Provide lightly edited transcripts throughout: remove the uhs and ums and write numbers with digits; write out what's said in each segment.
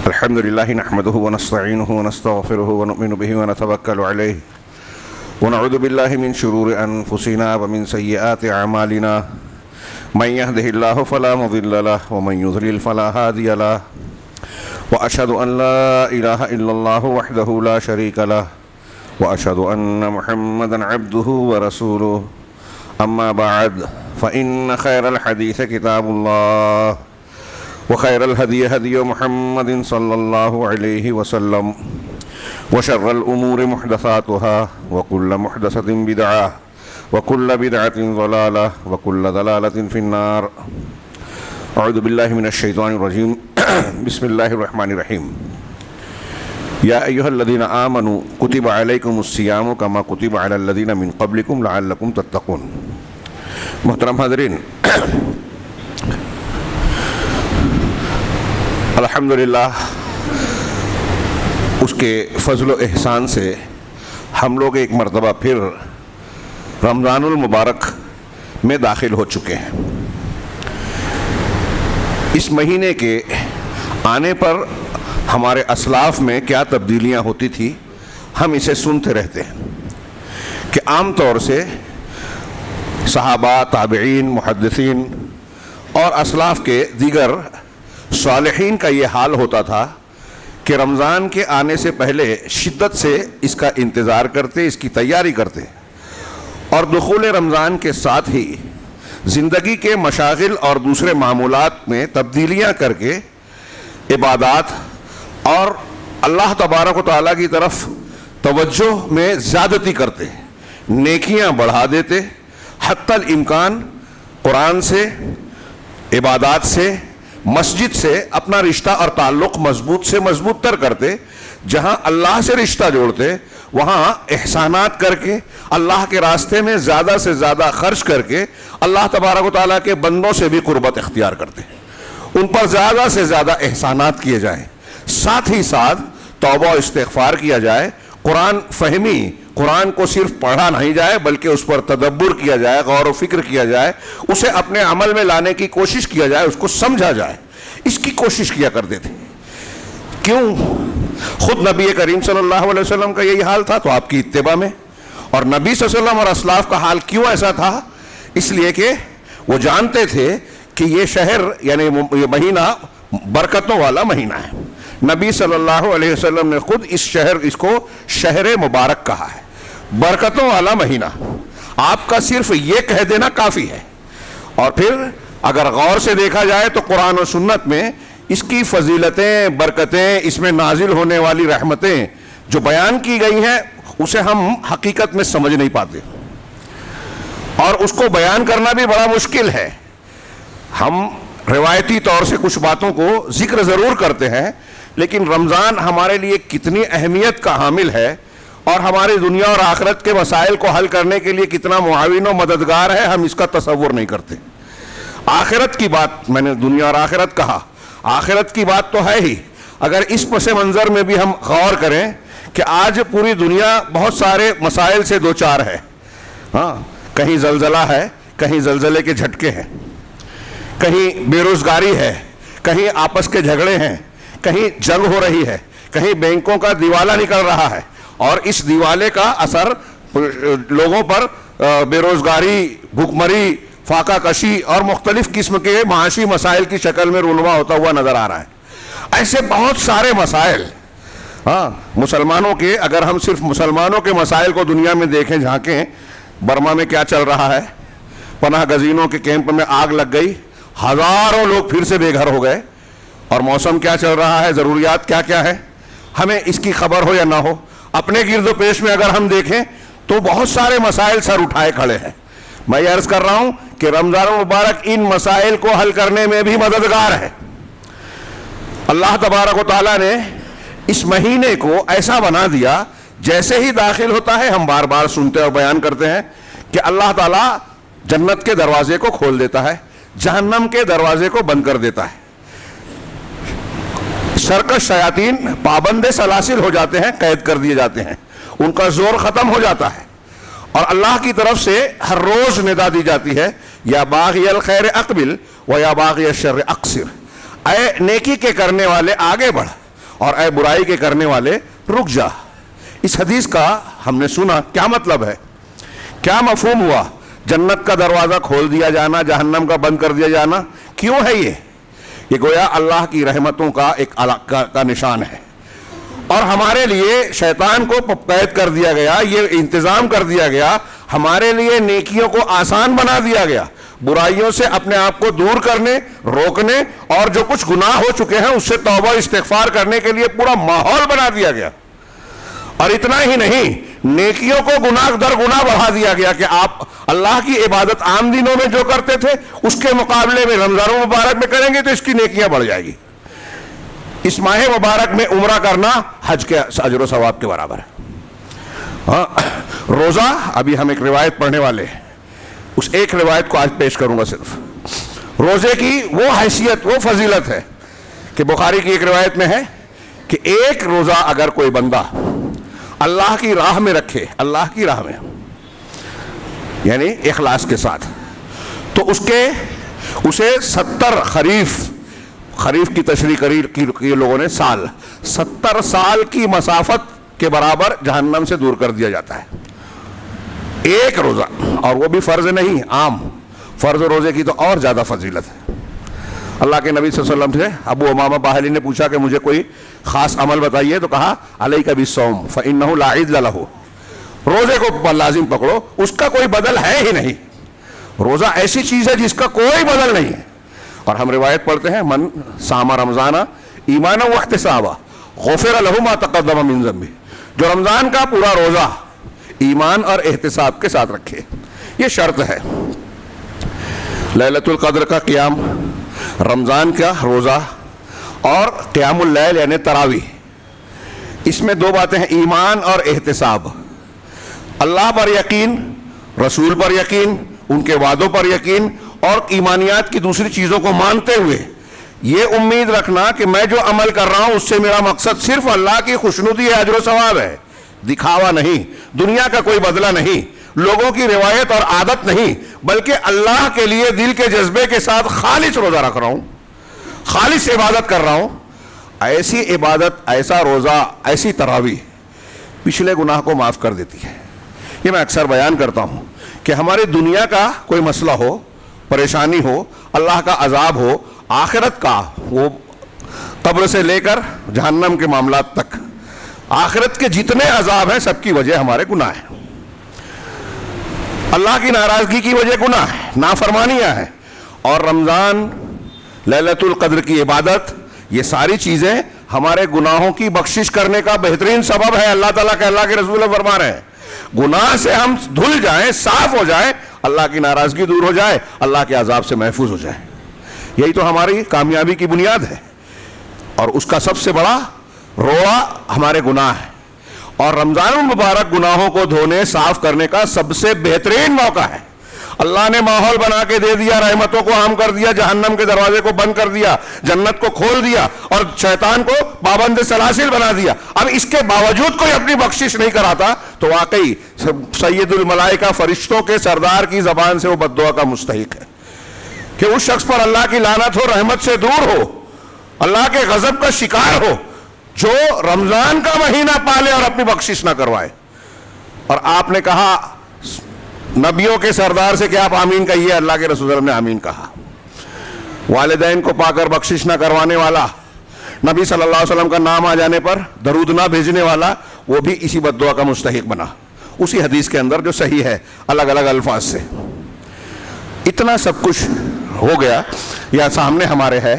الحمد لله نحمده ونستعينه ونستغفره ونؤمن به ونتوكل عليه ونعوذ بالله من شرور أنفسنا ومن سيئات أعمالنا من يهده الله فلا مضل له ومن يضلل فلا هادي له وأشهد أن لا إله إلا الله وحده لا شريك له وأشهد أن محمدا عبده ورسوله أما بعد فإن خير الحديث كتاب الله وخير الهدي هدي محمد صلى الله عليه وسلم وشر الأمور محدثاتها وكل محدثة بدعة وكل بدعة ضلالة وكل ضلالة في النار. أعوذ بالله من الشيطان الرجيم. بسم الله الرحمن الرحيم. يا أيها الذين آمنوا كتب عليكم الصيام كما كتب على الذين من قبلكم لعلكم تتقون. محترم حاضرین، الحمدللہ اس کے فضل و احسان سے ہم لوگ ایک مرتبہ پھر رمضان المبارک میں داخل ہو چکے ہیں. اس مہینے کے آنے پر ہمارے اسلاف میں کیا تبدیلیاں ہوتی تھی ہم اسے سنتے رہتے ہیں کہ عام طور سے صحابہ، تابعین، محدثین اور اسلاف کے دیگر صالحین کا یہ حال ہوتا تھا کہ رمضان کے آنے سے پہلے شدت سے اس کا انتظار کرتے، اس کی تیاری کرتے، اور دخول رمضان کے ساتھ ہی زندگی کے مشاغل اور دوسرے معمولات میں تبدیلیاں کر کے عبادات اور اللہ تبارک و تعالیٰ کی طرف توجہ میں زیادتی کرتے، نیکیاں بڑھا دیتے، حتی الامکان قرآن سے، عبادات سے، مسجد سے اپنا رشتہ اور تعلق مضبوط سے مضبوط تر کرتے. جہاں اللہ سے رشتہ جوڑتے وہاں احسانات کر کے، اللہ کے راستے میں زیادہ سے زیادہ خرچ کر کے اللہ تبارک و تعالیٰ کے بندوں سے بھی قربت اختیار کرتے، ان پر زیادہ سے زیادہ احسانات کیے جائیں، ساتھ ہی ساتھ توبہ و استغفار کیا جائے، قرآن فہمی، قرآن کو صرف پڑھا نہیں جائے بلکہ اس پر تدبر کیا جائے، غور و فکر کیا جائے، اسے اپنے عمل میں لانے کی کوشش کیا جائے، اس کو سمجھا جائے، اس کی کوشش کیا کرتے تھے. کیوں؟ خود نبی کریم صلی اللہ علیہ وسلم کا یہی حال تھا تو آپ کی اتباع میں. اور نبی صلی اللہ علیہ وسلم اور اسلاف کا حال کیوں ایسا تھا؟ اس لیے کہ وہ جانتے تھے کہ یہ شہر یعنی یہ مہینہ برکتوں والا مہینہ ہے. نبی صلی اللہ علیہ وسلم نے خود اس کو شہر مبارک کہا ہے، برکتوں والا مہینہ. آپ کا صرف یہ کہہ دینا کافی ہے. اور پھر اگر غور سے دیکھا جائے تو قرآن و سنت میں اس کی فضیلتیں، برکتیں، اس میں نازل ہونے والی رحمتیں جو بیان کی گئی ہیں اسے ہم حقیقت میں سمجھ نہیں پاتے، اور اس کو بیان کرنا بھی بڑا مشکل ہے. ہم روایتی طور سے کچھ باتوں کو ذکر ضرور کرتے ہیں، لیکن رمضان ہمارے لیے کتنی اہمیت کا حامل ہے اور ہماری دنیا اور آخرت کے مسائل کو حل کرنے کے لیے کتنا معاون و مددگار ہے، ہم اس کا تصور نہیں کرتے. آخرت کی بات، میں نے دنیا اور آخرت کہا، آخرت کی بات تو ہے ہی. اگر اس پس منظر میں بھی ہم غور کریں کہ آج پوری دنیا بہت سارے مسائل سے دوچار ہے. ہاں، کہیں زلزلہ ہے، کہیں زلزلے کے جھٹکے ہیں، کہیں بے روزگاری ہے، کہیں آپس کے جھگڑے ہیں، کہیں جنگ ہو رہی ہے، کہیں بینکوں کا دیوالا نکل رہا ہے، اور اس دیوالے کا اثر لوگوں پر بے روزگاری، بھوکمری، فاقہ کشی اور مختلف قسم کے معاشی مسائل کی شکل میں رونما ہوتا ہوا نظر آ رہا ہے. ایسے بہت سارے مسائل، ہاں، مسلمانوں کے، اگر ہم صرف مسلمانوں کے مسائل کو دنیا میں دیکھیں، جھانکیں، برما میں کیا چل رہا ہے، پناہ گزینوں کے کیمپ میں آگ لگ گئی، ہزاروں لوگ پھر سے بے گھر ہو گئے، اور موسم کیا چل رہا ہے، ضروریات کیا کیا ہے، ہمیں اس کی خبر ہو یا نہ ہو. اپنے گرد و پیش میں اگر ہم دیکھیں تو بہت سارے مسائل سر اٹھائے کھڑے ہیں. میں یہ عرض کر رہا ہوں کہ رمضان المبارک ان مسائل کو حل کرنے میں بھی مددگار ہے. اللہ تبارک و تعالیٰ نے اس مہینے کو ایسا بنا دیا، جیسے ہی داخل ہوتا ہے، ہم بار بار سنتے اور بیان کرتے ہیں کہ اللہ تعالیٰ جنت کے دروازے کو کھول دیتا ہے، جہنم کے دروازے کو بند کر دیتا ہے. سرکش شیاطین پابند سلاسل ہو جاتے ہیں، قید کر دیے جاتے ہیں، ان کا زور ختم ہو جاتا ہے، اور اللہ کی طرف سے ہر روز ندا دی جاتی ہے، یا باغی الخیر اقبل و یا باغی الشر اقصر. اے نیکی کے کرنے والے آگے بڑھ، اور اے برائی کے کرنے والے رک جا۔ اس حدیث کا ہم نے سنا، کیا مطلب ہے، کیا مفہوم ہوا؟ جنت کا دروازہ کھول دیا جانا، جہنم کا بند کر دیا جانا، کیوں ہے یہ گویا اللہ کی رحمتوں کا ایک کا نشان ہے، اور ہمارے لیے شیطان کو قید کر دیا گیا، یہ انتظام کر دیا گیا، ہمارے لیے نیکیوں کو آسان بنا دیا گیا، برائیوں سے اپنے آپ کو دور کرنے، روکنے، اور جو کچھ گناہ ہو چکے ہیں اس سے توبہ استغفار کرنے کے لیے پورا ماحول بنا دیا گیا۔ اور اتنا ہی نہیں، نیکیوں کو گناہ در گناہ بڑھا دیا گیا کہ آپ اللہ کی عبادت عام دنوں میں جو کرتے تھے اس کے مقابلے میں رمضان مبارک میں کریں گے تو اس کی نیکیاں بڑھ جائے گی۔ اس ماہ مبارک میں عمرہ کرنا حج کے اجر و ثواب کے برابر ہے۔ روزہ، ابھی ہم ایک روایت پڑھنے والے ہیں، اس ایک روایت کو آج پیش کروں گا صرف۔ روزے کی وہ حیثیت، وہ فضیلت ہے کہ بخاری کی ایک روایت میں ہے کہ ایک روزہ اگر کوئی بندہ اللہ کی راہ میں رکھے، اللہ کی راہ میں یعنی اخلاص کے ساتھ، تو اسے 70 خریف کی تشریح کی لوگوں نے، 70 سال کی مسافت کے برابر جہنم سے دور کر دیا جاتا ہے ایک روزہ، اور وہ بھی فرض نہیں، عام فرض روزے کی تو اور زیادہ فضیلت ہے۔ اللہ کے نبی صلی اللہ علیہ وسلم سے ابو امامہ باہلی نے پوچھا کہ مجھے کوئی خاص عمل بتائیے، تو کہا علیک بالصوم فإنہ لا عدل لہ، روزے کو لازم پکڑو، اس کا کوئی بدل ہے ہی نہیں۔ روزہ ایسی چیز ہے جس کا کوئی بدل نہیں ہے۔ اور ہم روایت پڑھتے ہیں من صام رمضان ایمانا واحتسابا غفر لہ ما تقدم من ذنبہ، جو رمضان کا پورا روزہ ایمان اور احتساب کے ساتھ رکھے، یہ شرط ہے۔ لیلۃ القدر کا قیام، رمضان کا روزہ، اور قیام اللیل یعنی تراویح، اس میں دو باتیں ہیں، ایمان اور احتساب۔ اللہ پر یقین، رسول پر یقین، ان کے وعدوں پر یقین، اور ایمانیات کی دوسری چیزوں کو مانتے ہوئے یہ امید رکھنا کہ میں جو عمل کر رہا ہوں اس سے میرا مقصد صرف اللہ کی خوشنودی ہے، اجر و ثواب ہے، دکھاوا نہیں، دنیا کا کوئی بدلہ نہیں، لوگوں کی روایت اور عادت نہیں، بلکہ اللہ کے لیے دل کے جذبے کے ساتھ خالص روزہ رکھ رہا ہوں، خالص عبادت کر رہا ہوں۔ ایسی عبادت، ایسا روزہ، ایسی تراویح پچھلے گناہ کو معاف کر دیتی ہے۔ یہ میں اکثر بیان کرتا ہوں کہ ہماری دنیا کا کوئی مسئلہ ہو، پریشانی ہو، اللہ کا عذاب ہو، آخرت کا، وہ قبر سے لے کر جہنم کے معاملات تک، آخرت کے جتنے عذاب ہیں سب کی وجہ ہمارے گناہ ہیں، اللہ کی ناراضگی کی وجہ گناہ ہے، نافرمانیاں ہیں۔ اور رمضان، لیلۃ القدر کی عبادت، یہ ساری چیزیں ہمارے گناہوں کی بخشش کرنے کا بہترین سبب ہے۔ اللہ تعالیٰ کے، اللہ کے رسول فرما رہے ہیں گناہ سے ہم دھل جائیں، صاف ہو جائیں، اللہ کی ناراضگی دور ہو جائے، اللہ کے عذاب سے محفوظ ہو جائے۔ یہی تو ہماری کامیابی کی بنیاد ہے، اور اس کا سب سے بڑا روڑا ہمارے گناہ ہے۔ اور رمضان المبارک گناہوں کو دھونے، صاف کرنے کا سب سے بہترین موقع ہے۔ اللہ نے ماحول بنا کے دے دیا، رحمتوں کو عام کر دیا، جہنم کے دروازے کو بند کر دیا، جنت کو کھول دیا، اور شیطان کو پابند سلاسل بنا دیا۔ اب اس کے باوجود کوئی اپنی بخشش نہیں کراتا تو واقعی سید الملائکہ، فرشتوں کے سردار کی زبان سے وہ بد دعا کا مستحق ہے کہ اس شخص پر اللہ کی لعنت ہو، رحمت سے دور ہو، اللہ کے غضب کا شکار ہو، جو رمضان کا مہینہ پالے اور اپنی بخشش نہ کروائے۔ اور آپ نے کہا نبیوں کے سردار سے کہ آپ آمین کہیے، اللہ کے رسول نے آمین کہا۔ والدین کو پا کر بخشش نہ کروانے والا، نبی صلی اللہ علیہ وسلم کا نام آ جانے پر درود نہ بھیجنے والا، وہ بھی اسی بد دعا کا مستحق بنا، اسی حدیث کے اندر جو صحیح ہے الگ الگ الفاظ سے۔ اتنا سب کچھ ہو گیا یا سامنے ہمارے ہے،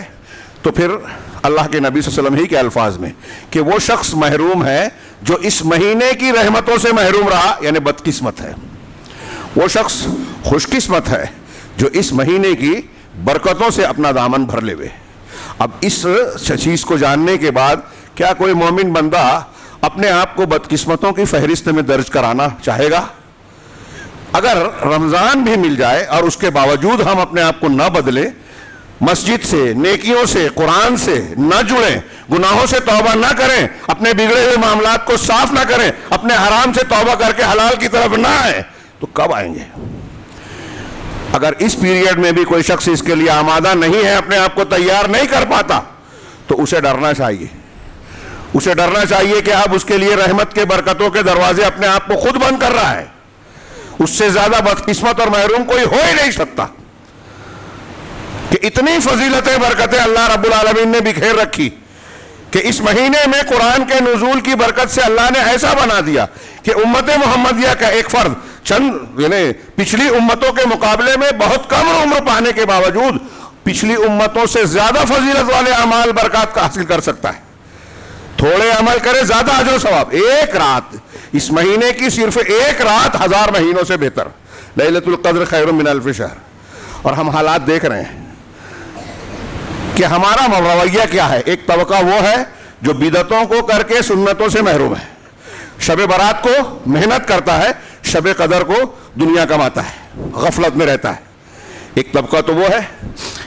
تو پھر اللہ کے نبی صلی اللہ علیہ وسلم ہی کے الفاظ میں کہ وہ شخص محروم ہے جو اس مہینے کی رحمتوں سے محروم رہا، یعنی بدقسمت ہے۔ وہ شخص خوش قسمت ہے جو اس مہینے کی برکتوں سے اپنا دامن بھر لے ہوئے۔ اب اس چیز کو جاننے کے بعد کیا کوئی مومن بندہ اپنے آپ کو بدقسمتوں کی فہرست میں درج کرانا چاہے گا؟ اگر رمضان بھی مل جائے اور اس کے باوجود ہم اپنے آپ کو نہ بدلیں، مسجد سے، نیکیوں سے، قرآن سے نہ جڑیں، گناہوں سے توبہ نہ کریں، اپنے بگڑے ہوئے معاملات کو صاف نہ کریں، اپنے حرام سے توبہ کر کے حلال کی طرف نہ آئیں، تو کب آئیں گے؟ اگر اس پیریڈ میں بھی کوئی شخص اس کے لیے آمادہ نہیں ہے، اپنے آپ کو تیار نہیں کر پاتا، تو اسے ڈرنا چاہیے، اسے ڈرنا چاہیے کہ اب اس کے لیے رحمت کے برکتوں کے دروازے اپنے آپ کو خود بند کر رہا ہے. اس سے زیادہ بدقسمت اور محروم کوئی ہو ہی نہیں سکتا کہ اتنی فضیلتیں برکتیں اللہ رب العالمین نے بکھیر رکھی کہ اس مہینے میں قرآن کے نزول کی برکت سے اللہ نے ایسا بنا دیا کہ امت محمدیہ کا ایک فرد چند یعنی پچھلی امتوں کے مقابلے میں بہت کم عمر پانے کے باوجود پچھلی امتوں سے زیادہ فضیلت والے اعمال برکات کا حاصل کر سکتا ہے. تھوڑے عمل کرے زیادہ اجر و ثواب. ایک رات اس مہینے کی صرف ایک رات 1000 مہینوں سے بہتر. لیلۃ القدر خیر من الف شہر. اور ہم حالات دیکھ رہے ہیں کہ ہمارا رویہ کیا ہے. ایک طبقہ وہ ہے جو بدعتوں کو کر کے سنتوں سے محروم ہے, شب برات کو محنت کرتا ہے, شب قدر کو دنیا کماتا ہے, غفلت میں رہتا ہے. ایک طبقہ تو وہ ہے.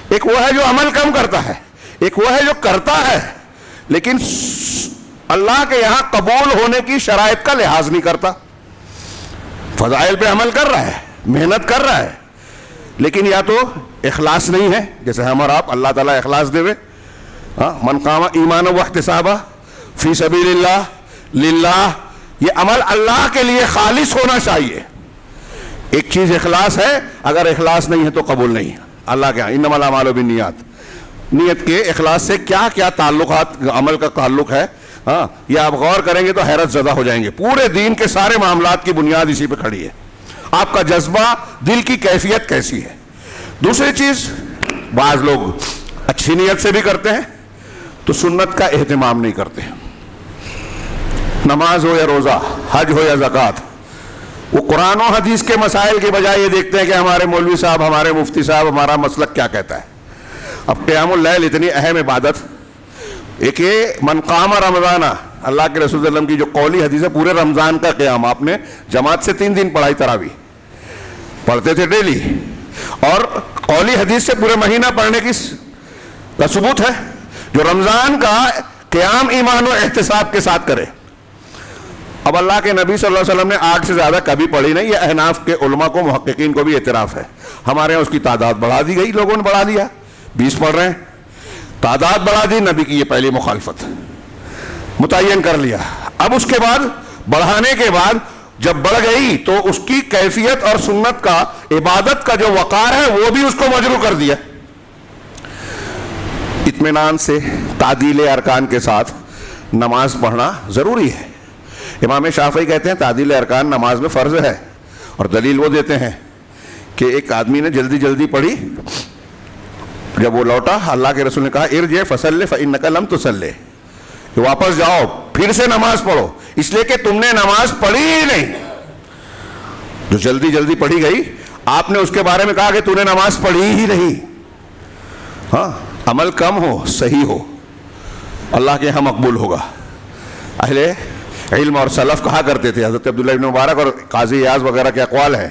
ایک وہ ہے جو عمل کم کرتا ہے. ایک وہ ہے جو کرتا ہے لیکن اللہ کے یہاں قبول ہونے کی شرائط کا لحاظ نہیں کرتا. فضائل پہ عمل کر رہا ہے, محنت کر رہا ہے, لیکن یا تو اخلاص نہیں ہے, جیسے ہم اور آپ, اللہ تعالیٰ اخلاص دے. من قام ایمان و احتسابا فی سبیل اللہ للہ, یہ عمل اللہ کے لیے خالص ہونا چاہیے. ایک چیز اخلاص ہے, اگر اخلاص نہیں ہے تو قبول نہیں ہے اللہ کے یہاں. انما الاعمال بالنیات, نیت کے اخلاص سے کیا کیا تعلقات عمل کا تعلق ہے, یہ آپ غور کریں گے تو حیرت زدہ ہو جائیں گے. پورے دین کے سارے معاملات کی بنیاد اسی پہ کھڑی ہے. آپ کا جذبہ, دل کی کیفیت کیسی ہے. دوسری چیز, بعض لوگ اچھی نیت سے بھی کرتے ہیں تو سنت کا اہتمام نہیں کرتے. نماز ہو یا روزہ, حج ہو یا زکوٰۃ, وہ قرآن و حدیث کے مسائل کے بجائے یہ دیکھتے ہیں کہ ہمارے مولوی صاحب, ہمارے مفتی صاحب, ہمارا مسلک کیا کہتا ہے. اب قیام اللیل اتنی اہم عبادت, ایک یہ من قام رمضان, اللہ کے رسول صلی اللہ علیہ وسلم کی جو قولی حدیث ہے, پورے رمضان کا قیام آپ نے جماعت سے 3 دن پڑھائی, تراویح پڑھتے تھے ڈیلی, اور قولی حدیث سے پورے مہینہ پڑھنے کا ثبوت ہے. جو رمضان کا قیام ایمان و احتساب کے ساتھ کرے. اب اللہ کے نبی صلی اللہ علیہ وسلم نے 8 سے زیادہ کبھی پڑھی نہیں, یہ احناف کے علماء کو, محققین کو بھی اعتراف ہے. ہمارے یہاں اس کی تعداد بڑھا دی گئی, لوگوں نے بڑھا لیا, 20 پڑھ رہے ہیں, تعداد بڑھا دی. نبی کی یہ پہلی مخالفت, متعین کر لیا. اب اس کے بعد بڑھانے کے بعد جب بڑھ گئی تو اس کی کیفیت اور سنت کا, عبادت کا جو وقار ہے وہ بھی اس کو مجروح کر دیا. اطمینان سے تعدیل ارکان کے ساتھ نماز پڑھنا ضروری ہے. امام شافعی کہتے ہیں تعدیل ارکان نماز میں فرض ہے, اور دلیل وہ دیتے ہیں کہ ایک آدمی نے جلدی جلدی پڑھی, جب وہ لوٹا اللہ کے رسول نے کہا ارجع فصلی فانک لم تصلی, کہ واپس جاؤ پھر سے نماز پڑھو, اس لیے کہ تم نے نماز پڑھی ہی نہیں. جو جلدی جلدی پڑھی گئی, آپ نے اس کے بارے میں کہا کہ تو نے نماز پڑھی ہی نہیں. عمل کم ہو, صحیح ہو, اللہ کے یہاں مقبول ہوگا. اہل علم اور سلف کہا کرتے تھے, حضرت عبداللہ ابن مبارک اور قاضی ایاز وغیرہ کے اقوال ہیں,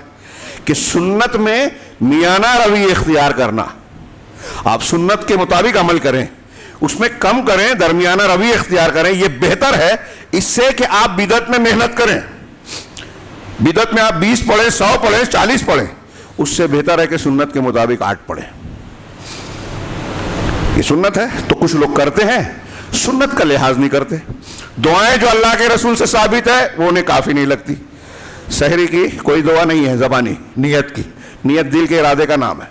کہ سنت میں میانہ روی اختیار کرنا, آپ سنت کے مطابق عمل کریں, اس میں کم کریں, درمیانہ روی اختیار کریں, یہ بہتر ہے اس سے کہ آپ بدعت میں محنت کریں. بدعت میں آپ 20 پڑھیں, 100 پڑھیں, 40 پڑھیں, اس سے بہتر ہے کہ سنت کے مطابق 8 پڑھیں. یہ سنت ہے تو کچھ لوگ کرتے ہیں, سنت کا لحاظ نہیں کرتے. دعائیں جو اللہ کے رسول سے ثابت ہے وہ انہیں کافی نہیں لگتی. سحری کی کوئی دعا نہیں ہے زبانی, نیت کی, نیت دل کے ارادے کا نام ہے.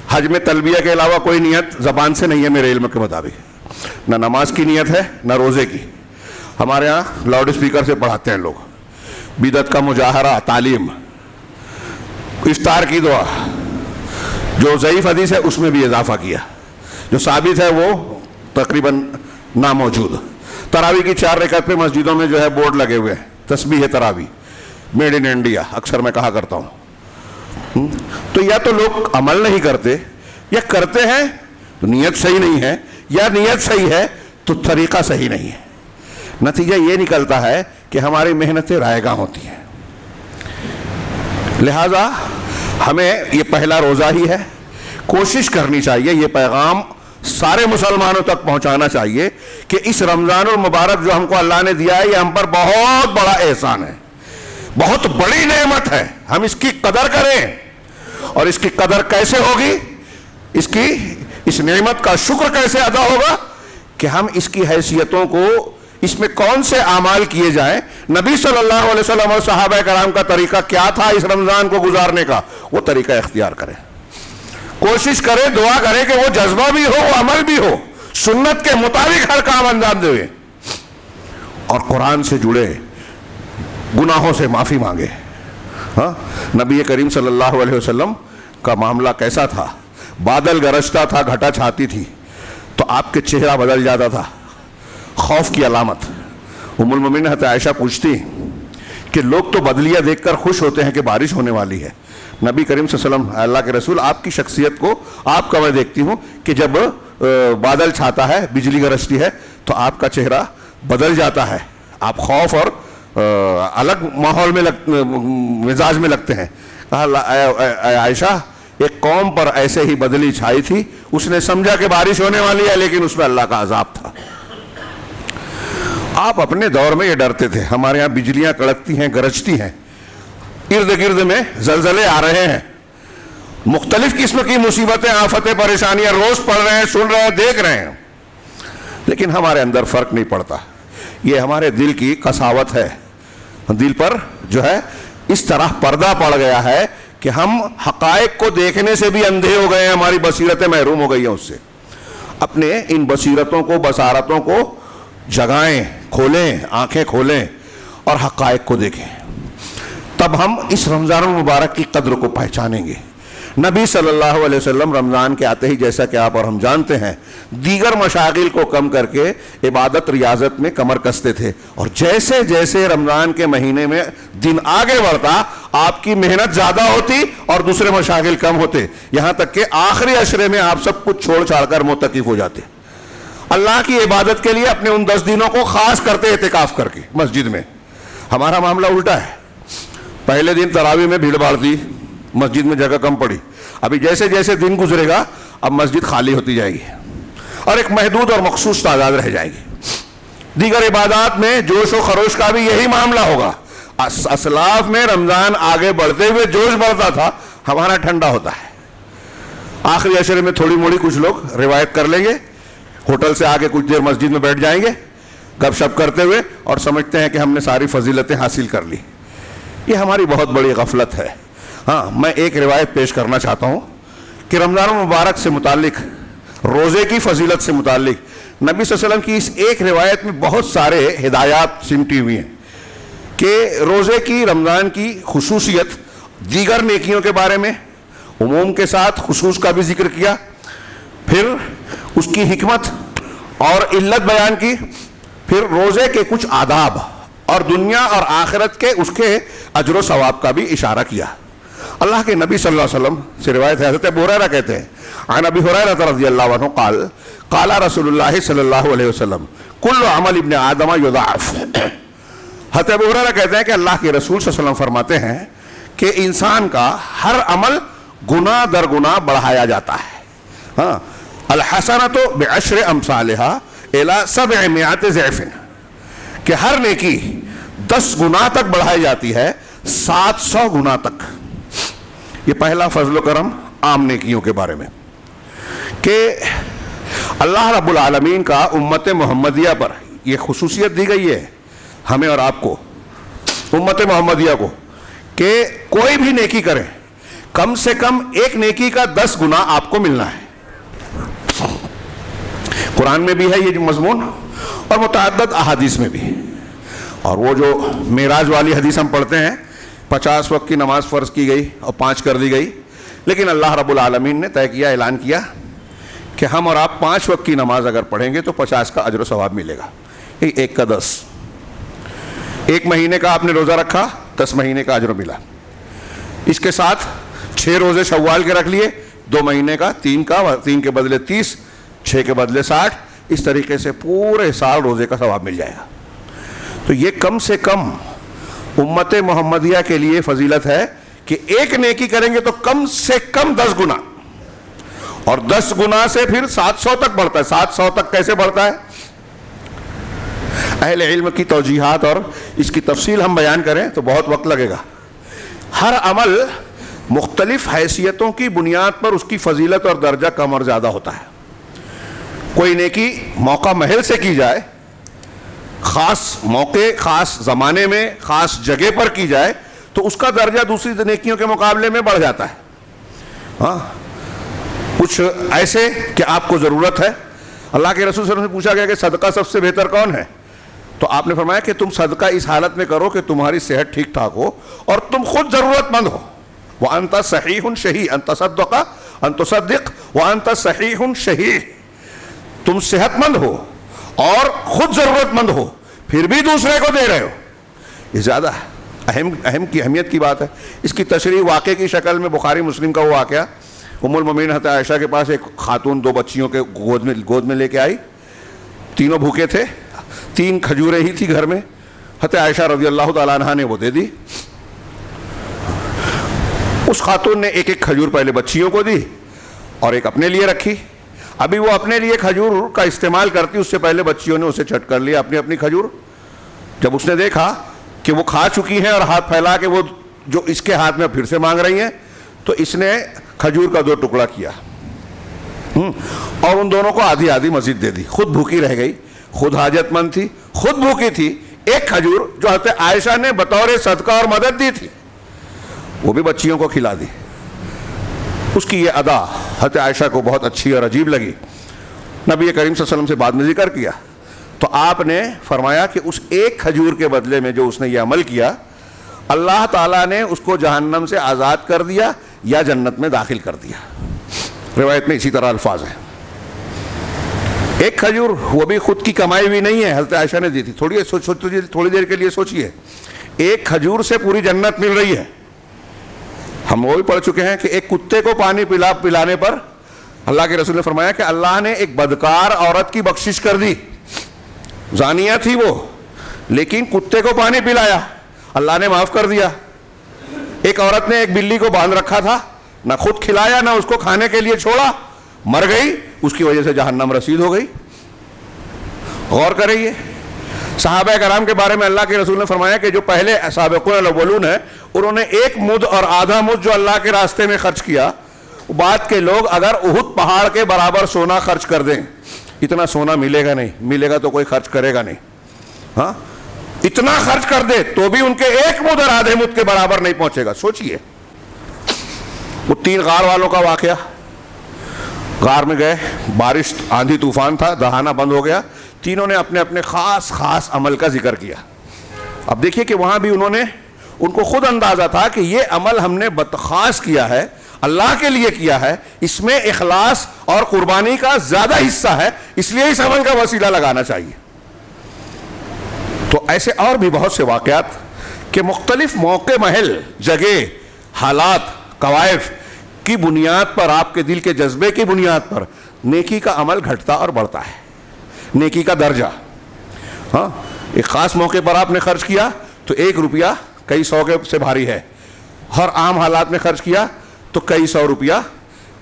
حج میں تلبیہ کے علاوہ کوئی نیت زبان سے نہیں ہے میرے علم کے مطابق, نہ نماز کی نیت ہے نہ روزے کی. ہمارے ہاں لاؤڈ اسپیکر سے پڑھاتے ہیں لوگ. بدعت کا مجاہرہ, تعلیم, افطار کی دعا, جو ضعیف حدیث ہے اس میں بھی اضافہ کیا, جو ثابت ہے وہ تقریباً ناموجود. تراویح کی 4 رکعت پہ مسجدوں میں جو ہے بورڈ لگے ہوئے ہیں, تسبیح تراویح, میڈ ان انڈیا, اکثر میں کہا کرتا ہوں. تو یا تو لوگ عمل نہیں کرتے, یا کرتے ہیں تو نیت صحیح نہیں ہے, یا نیت صحیح ہے تو طریقہ صحیح نہیں ہے. نتیجہ یہ نکلتا ہے کہ ہماری محنتیں رائے گاں ہوتی ہیں. لہذا ہمیں یہ پہلا روزہ ہی ہے, کوشش کرنی چاہیے, یہ پیغام سارے مسلمانوں تک پہنچانا چاہیے کہ اس رمضان المبارک جو ہم کو اللہ نے دیا ہے یہ ہم پر بہت بڑا احسان ہے, بہت بڑی نعمت ہے. ہم اس کی قدر کریں. اور اس کی قدر کیسے ہوگی, اس نعمت کا شکر کیسے ادا ہوگا, کہ ہم اس کی حیثیتوں کو اس میں کون سے اعمال کیے جائیں. نبی صلی اللہ علیہ وسلم اور صحابہ کرام کا طریقہ کیا تھا اس رمضان کو گزارنے کا, وہ طریقہ اختیار کریں. کوشش کرے, دعا کرے کہ وہ جذبہ بھی ہو, وہ عمل بھی ہو, سنت کے مطابق ہر کام انجام دے, اور قرآن سے جڑے, گناہوں سے معافی مانگے. ہاں, نبی کریم صلی اللہ علیہ وسلم کا معاملہ کیسا تھا؟ بادل گرجتا تھا, گھٹا چھاتی تھی تو آپ کے چہرہ بدل جاتا تھا, خوف کی علامت. ام المومنین حضرت عائشہ پوچھتی کہ لوگ تو بدلیاں دیکھ کر خوش ہوتے ہیں کہ بارش ہونے والی ہے, نبی کریم صلی اللہ علیہ وسلم, اللہ کے رسول, آپ کی شخصیت کو آپ کا میں دیکھتی ہوں کہ جب بادل چھاتا ہے, بجلی گرجتی ہے تو آپ کا چہرہ بدل جاتا ہے, آپ خوف اور الگ ماحول میں مزاج میں لگتے ہیں. کہا عائشہ, ایک قوم پر ایسے ہی بدلی چھائی تھی, اس نے سمجھا کہ بارش ہونے والی ہے لیکن اس میں اللہ کا عذاب تھا. آپ اپنے دور میں یہ ڈرتے تھے, ہمارے ہاں بجلیاں کڑکتی ہیں, گرجتی ہیں, ارد گرد میں زلزلے آ رہے ہیں, مختلف قسم کی مصیبتیں, آفتیں, پریشانیاں روز پڑھ رہے ہیں, سن رہے ہیں, دیکھ رہے ہیں, لیکن ہمارے اندر فرق نہیں پڑتا. یہ ہمارے دل کی قساوت ہے, دل پر جو ہے اس طرح پردہ پڑ گیا ہے کہ ہم حقائق کو دیکھنے سے بھی اندھے ہو گئے ہیں, ہماری بصیرتیں محروم ہو گئی ہیں اس سے. اپنے ان بصیرتوں کو, بصارتوں کو جگائیں, کھولیں, آنکھیں کھولیں اور حقائق کو دیکھیں, تب ہم اس رمضان المبارک کی قدر کو پہچانیں گے. نبی صلی اللہ علیہ وسلم رمضان کے آتے ہی, جیسا کہ آپ اور ہم جانتے ہیں, دیگر مشاغل کو کم کر کے عبادت ریاضت میں کمر کستے تھے, اور جیسے جیسے رمضان کے مہینے میں دن آگے بڑھتا آپ کی محنت زیادہ ہوتی اور دوسرے مشاغل کم ہوتے, یہاں تک کہ آخری عشرے میں آپ سب کچھ چھوڑ چھاڑ کر معتکف ہو جاتے, اللہ کی عبادت کے لیے اپنے ان 10 دنوں کو خاص کرتے اعتکاف کر کے مسجد میں. ہمارا معاملہ الٹا ہے, پہلے دن تراویح میں بھیڑ بھاڑ تھی, مسجد میں جگہ کم پڑی, ابھی جیسے جیسے دن گزرے گا اب مسجد خالی ہوتی جائے گی اور ایک محدود اور مخصوص تعداد رہ جائے گی. دیگر عبادات میں جوش و خروش کا بھی یہی معاملہ ہوگا. اسلاف میں رمضان آگے بڑھتے ہوئے جوش بڑھتا تھا, ہمارا ٹھنڈا ہوتا ہے. آخری عشرے میں تھوڑی موڑی کچھ لوگ روایت کر لیں گے, ہوٹل سے آگے کچھ دیر مسجد میں بیٹھ جائیں گے گپ شپ کرتے ہوئے, اور سمجھتے ہیں کہ ہم نے ساری فضیلتیں حاصل کر لی. یہ ہماری بہت بڑی غفلت ہے. ہاں, میں ایک روایت پیش کرنا چاہتا ہوں کہ رمضان المبارک سے متعلق, روزے کی فضیلت سے متعلق نبی صلی اللہ علیہ وسلم کی اس ایک روایت میں بہت سارے ہدایات سمٹی ہوئی ہیں کہ روزے کی, رمضان کی خصوصیت, دیگر نیکیوں کے بارے میں عموم کے ساتھ خصوص کا بھی ذکر کیا, پھر اس کی حکمت اور علت بیان کی, پھر روزے کے کچھ آداب اور دنیا اور آخرت کے اس کے اجر و ثواب کا بھی اشارہ کیا. اللہ کے نبی صلی اللہ علیہ وسلم سے روایت ہے, حضرت ابو ہریرہ کہتے ہیں, عن ابی ہریرہ رضی اللہ عنہ قال قال رسول اللہ صلی اللہ علیہ وسلم کل عمل ابن آدم یضاعف. حضرت ابو ہریرہ کہتے ہیں کہ اللہ کے رسول صلی اللہ علیہ وسلم فرماتے ہیں کہ انسان کا ہر عمل گناہ در گناہ بڑھایا جاتا ہے. ہاں, الحسنۃ بعشر امثالها الی 700 ضعف, کہ ہر نیکی 10 گنا تک بڑھائی جاتی ہے, 700 گنا تک. یہ پہلا فضل و کرم عام نیکیوں کے بارے میں کہ اللہ رب العالمین کا امت محمدیہ پر یہ خصوصیت دی گئی ہے, ہمیں اور آپ کو, امت محمدیہ کو, کہ کوئی بھی نیکی کریں کم سے کم ایک نیکی کا 10 گنا آپ کو ملنا ہے. قرآن میں بھی ہے یہ مضمون اور متعدد احادیث میں بھی. اور وہ جو معراج والی حدیث ہم پڑھتے ہیں, 50 وقت کی نماز فرض کی گئی اور 5 کر دی گئی, لیکن اللہ رب العالمین نے طے کیا, اعلان کیا کہ ہم اور آپ 5 وقت کی نماز اگر پڑھیں گے تو 50 کا اجر و ثواب ملے گا, ایک کا 10. ایک مہینے کا آپ نے روزہ رکھا, 10 مہینے کا اجر ملا. اس کے ساتھ 6 روزے شوال کے رکھ لیے, 2 مہینے کا 3 کا, 3 کے بدلے 30, 6 کے بدلے 60, اس طریقے سے پورے سال روزے کا ثواب مل جائے گا. تو یہ کم سے کم امت محمدیہ کے لیے فضیلت ہے کہ ایک نیکی کریں گے تو کم سے کم 10 گنا, اور 10 گنا سے پھر 700 تک بڑھتا ہے. 700 تک کیسے بڑھتا ہے؟ اہل علم کی توجیحات اور اس کی تفصیل ہم بیان کریں تو بہت وقت لگے گا. ہر عمل مختلف حیثیتوں کی بنیاد پر اس کی فضیلت اور درجہ کم اور زیادہ ہوتا ہے. کوئی نیکی موقع محل سے کی جائے خاص موقع، خاص زمانے میں، خاص جگہ پر کی جائے تو اس کا درجہ دوسری نیکیوں کے مقابلے میں بڑھ جاتا ہے. ہاں کچھ ایسے کہ آپ کو ضرورت ہے. اللہ کے رسول صلی اللہ علیہ وسلم سے پوچھا گیا کہ صدقہ سب سے بہتر کون ہے؟ تو آپ نے فرمایا کہ تم صدقہ اس حالت میں کرو کہ تمہاری صحت ٹھیک ٹھاک ہو اور تم خود ضرورت مند ہو. وَأَنْتَ صَحِيحٌ شَحِيحٌ أَن تَصَدَّقَ أَن تُصَدِّقْ وَأَنْتَ صَحِيحٌ شَحِيحٌ. تم صحت مند ہو اور خود ضرورت مند ہو پھر بھی دوسرے کو دے رہے ہو. یہ زیادہ اہمیت کی بات ہے. اس کی تشریح واقعے کی شکل میں بخاری مسلم کا وہ واقعہ. ام المومنین حضرت عائشہ کے پاس ایک خاتون 2 بچیوں کے گود میں لے کے آئی. تینوں بھوکے تھے, 3 کھجوریں ہی تھی گھر میں. حضرت عائشہ رضی اللہ تعالیٰ عنہا نے وہ دے دی. اس خاتون نے ایک کھجور پہلے بچیوں کو دی اور ایک اپنے لیے رکھی. ابھی وہ اپنے لیے کھجور کا استعمال کرتی, اس سے پہلے بچیوں نے اسے چٹ کر لیا اپنی کھجور. جب اس نے دیکھا کہ وہ کھا چکی ہیں اور ہاتھ پھیلا کے وہ جو اس کے ہاتھ میں پھر سے مانگ رہی ہیں, تو اس نے کھجور کا 2 ٹکڑا کیا اور ان دونوں کو آدھی مزید دے دی. خود بھوکی رہ گئی, خود حاجت مند تھی, خود بھوکی تھی. ایک کھجور جو حضرت عائشہ نے بطور صدقہ اور مدد دی تھی وہ بھی بچیوں کو کھلا دی. اس کی یہ ادا حضرت عائشہ کو بہت اچھی اور عجیب لگی. نبی کریم صلی اللہ علیہ وسلم سے بعد میں ذکر کیا تو آپ نے فرمایا کہ اس ایک کھجور کے بدلے میں جو اس نے یہ عمل کیا, اللہ تعالیٰ نے اس کو جہنم سے آزاد کر دیا یا جنت میں داخل کر دیا. روایت میں اسی طرح الفاظ ہیں. ایک کھجور وہ بھی خود کی کمائی ہوئی نہیں ہے, حضرت عائشہ نے دی تھی. تھوڑی دیر کے لیے سوچئے, ایک کھجور سے پوری جنت مل رہی ہے. ہم وہ بھی پڑھ چکے ہیں کہ ایک کتے کو پانی پلانے پر اللہ کے رسول نے فرمایا کہ اللہ نے ایک بدکار عورت کی بخشش کر دی. زانیہ تھی وہ, لیکن کتے کو پانی پلایا, اللہ نے معاف کر دیا. ایک عورت نے ایک بلی کو باندھ رکھا تھا, نہ خود کھلایا نہ اس کو کھانے کے لیے چھوڑا, مر گئی, اس کی وجہ سے جہنم رسید ہو گئی. غور کریں. صحابہ کرام کے بارے میں اللہ کے رسول نے فرمایا کہ جو پہلے سابقون الاولون ہیں انہوں نے 1 مد اور آدھا مد جو اللہ کے راستے میں خرچ کیا, بعد کے لوگ اگر احد پہاڑ کے برابر سونا خرچ کر دیں, اتنا سونا ملے گا نہیں, ملے گا تو کوئی خرچ کرے گا نہیں. ہاں اتنا خرچ کر دے تو بھی ان کے 1 مد اور آدھے مد کے برابر نہیں پہنچے گا. سوچئے وہ 3 غار والوں کا واقعہ. غار میں گئے, بارش آندھی طوفان تھا, دہانا بند ہو گیا. تینوں نے اپنے خاص عمل کا ذکر کیا. اب دیکھیے کہ وہاں بھی ان کو خود اندازہ تھا کہ یہ عمل ہم نے خاص کیا ہے, اللہ کے لیے کیا ہے, اس میں اخلاص اور قربانی کا زیادہ حصہ ہے, اس لیے اس عمل کا وسیلہ لگانا چاہیے. تو ایسے اور بھی بہت سے واقعات کہ مختلف موقع, محل, جگہ, حالات, قوائف کی بنیاد پر, آپ کے دل کے جذبے کی بنیاد پر نیکی کا عمل گھٹتا اور بڑھتا ہے. نیکی کا درجہ. ہاں ایک خاص موقع پر آپ نے خرچ کیا تو 1 روپیہ کئی 100 کے سے بھاری ہے. ہر عام حالات میں خرچ کیا تو کئی 100 روپیہ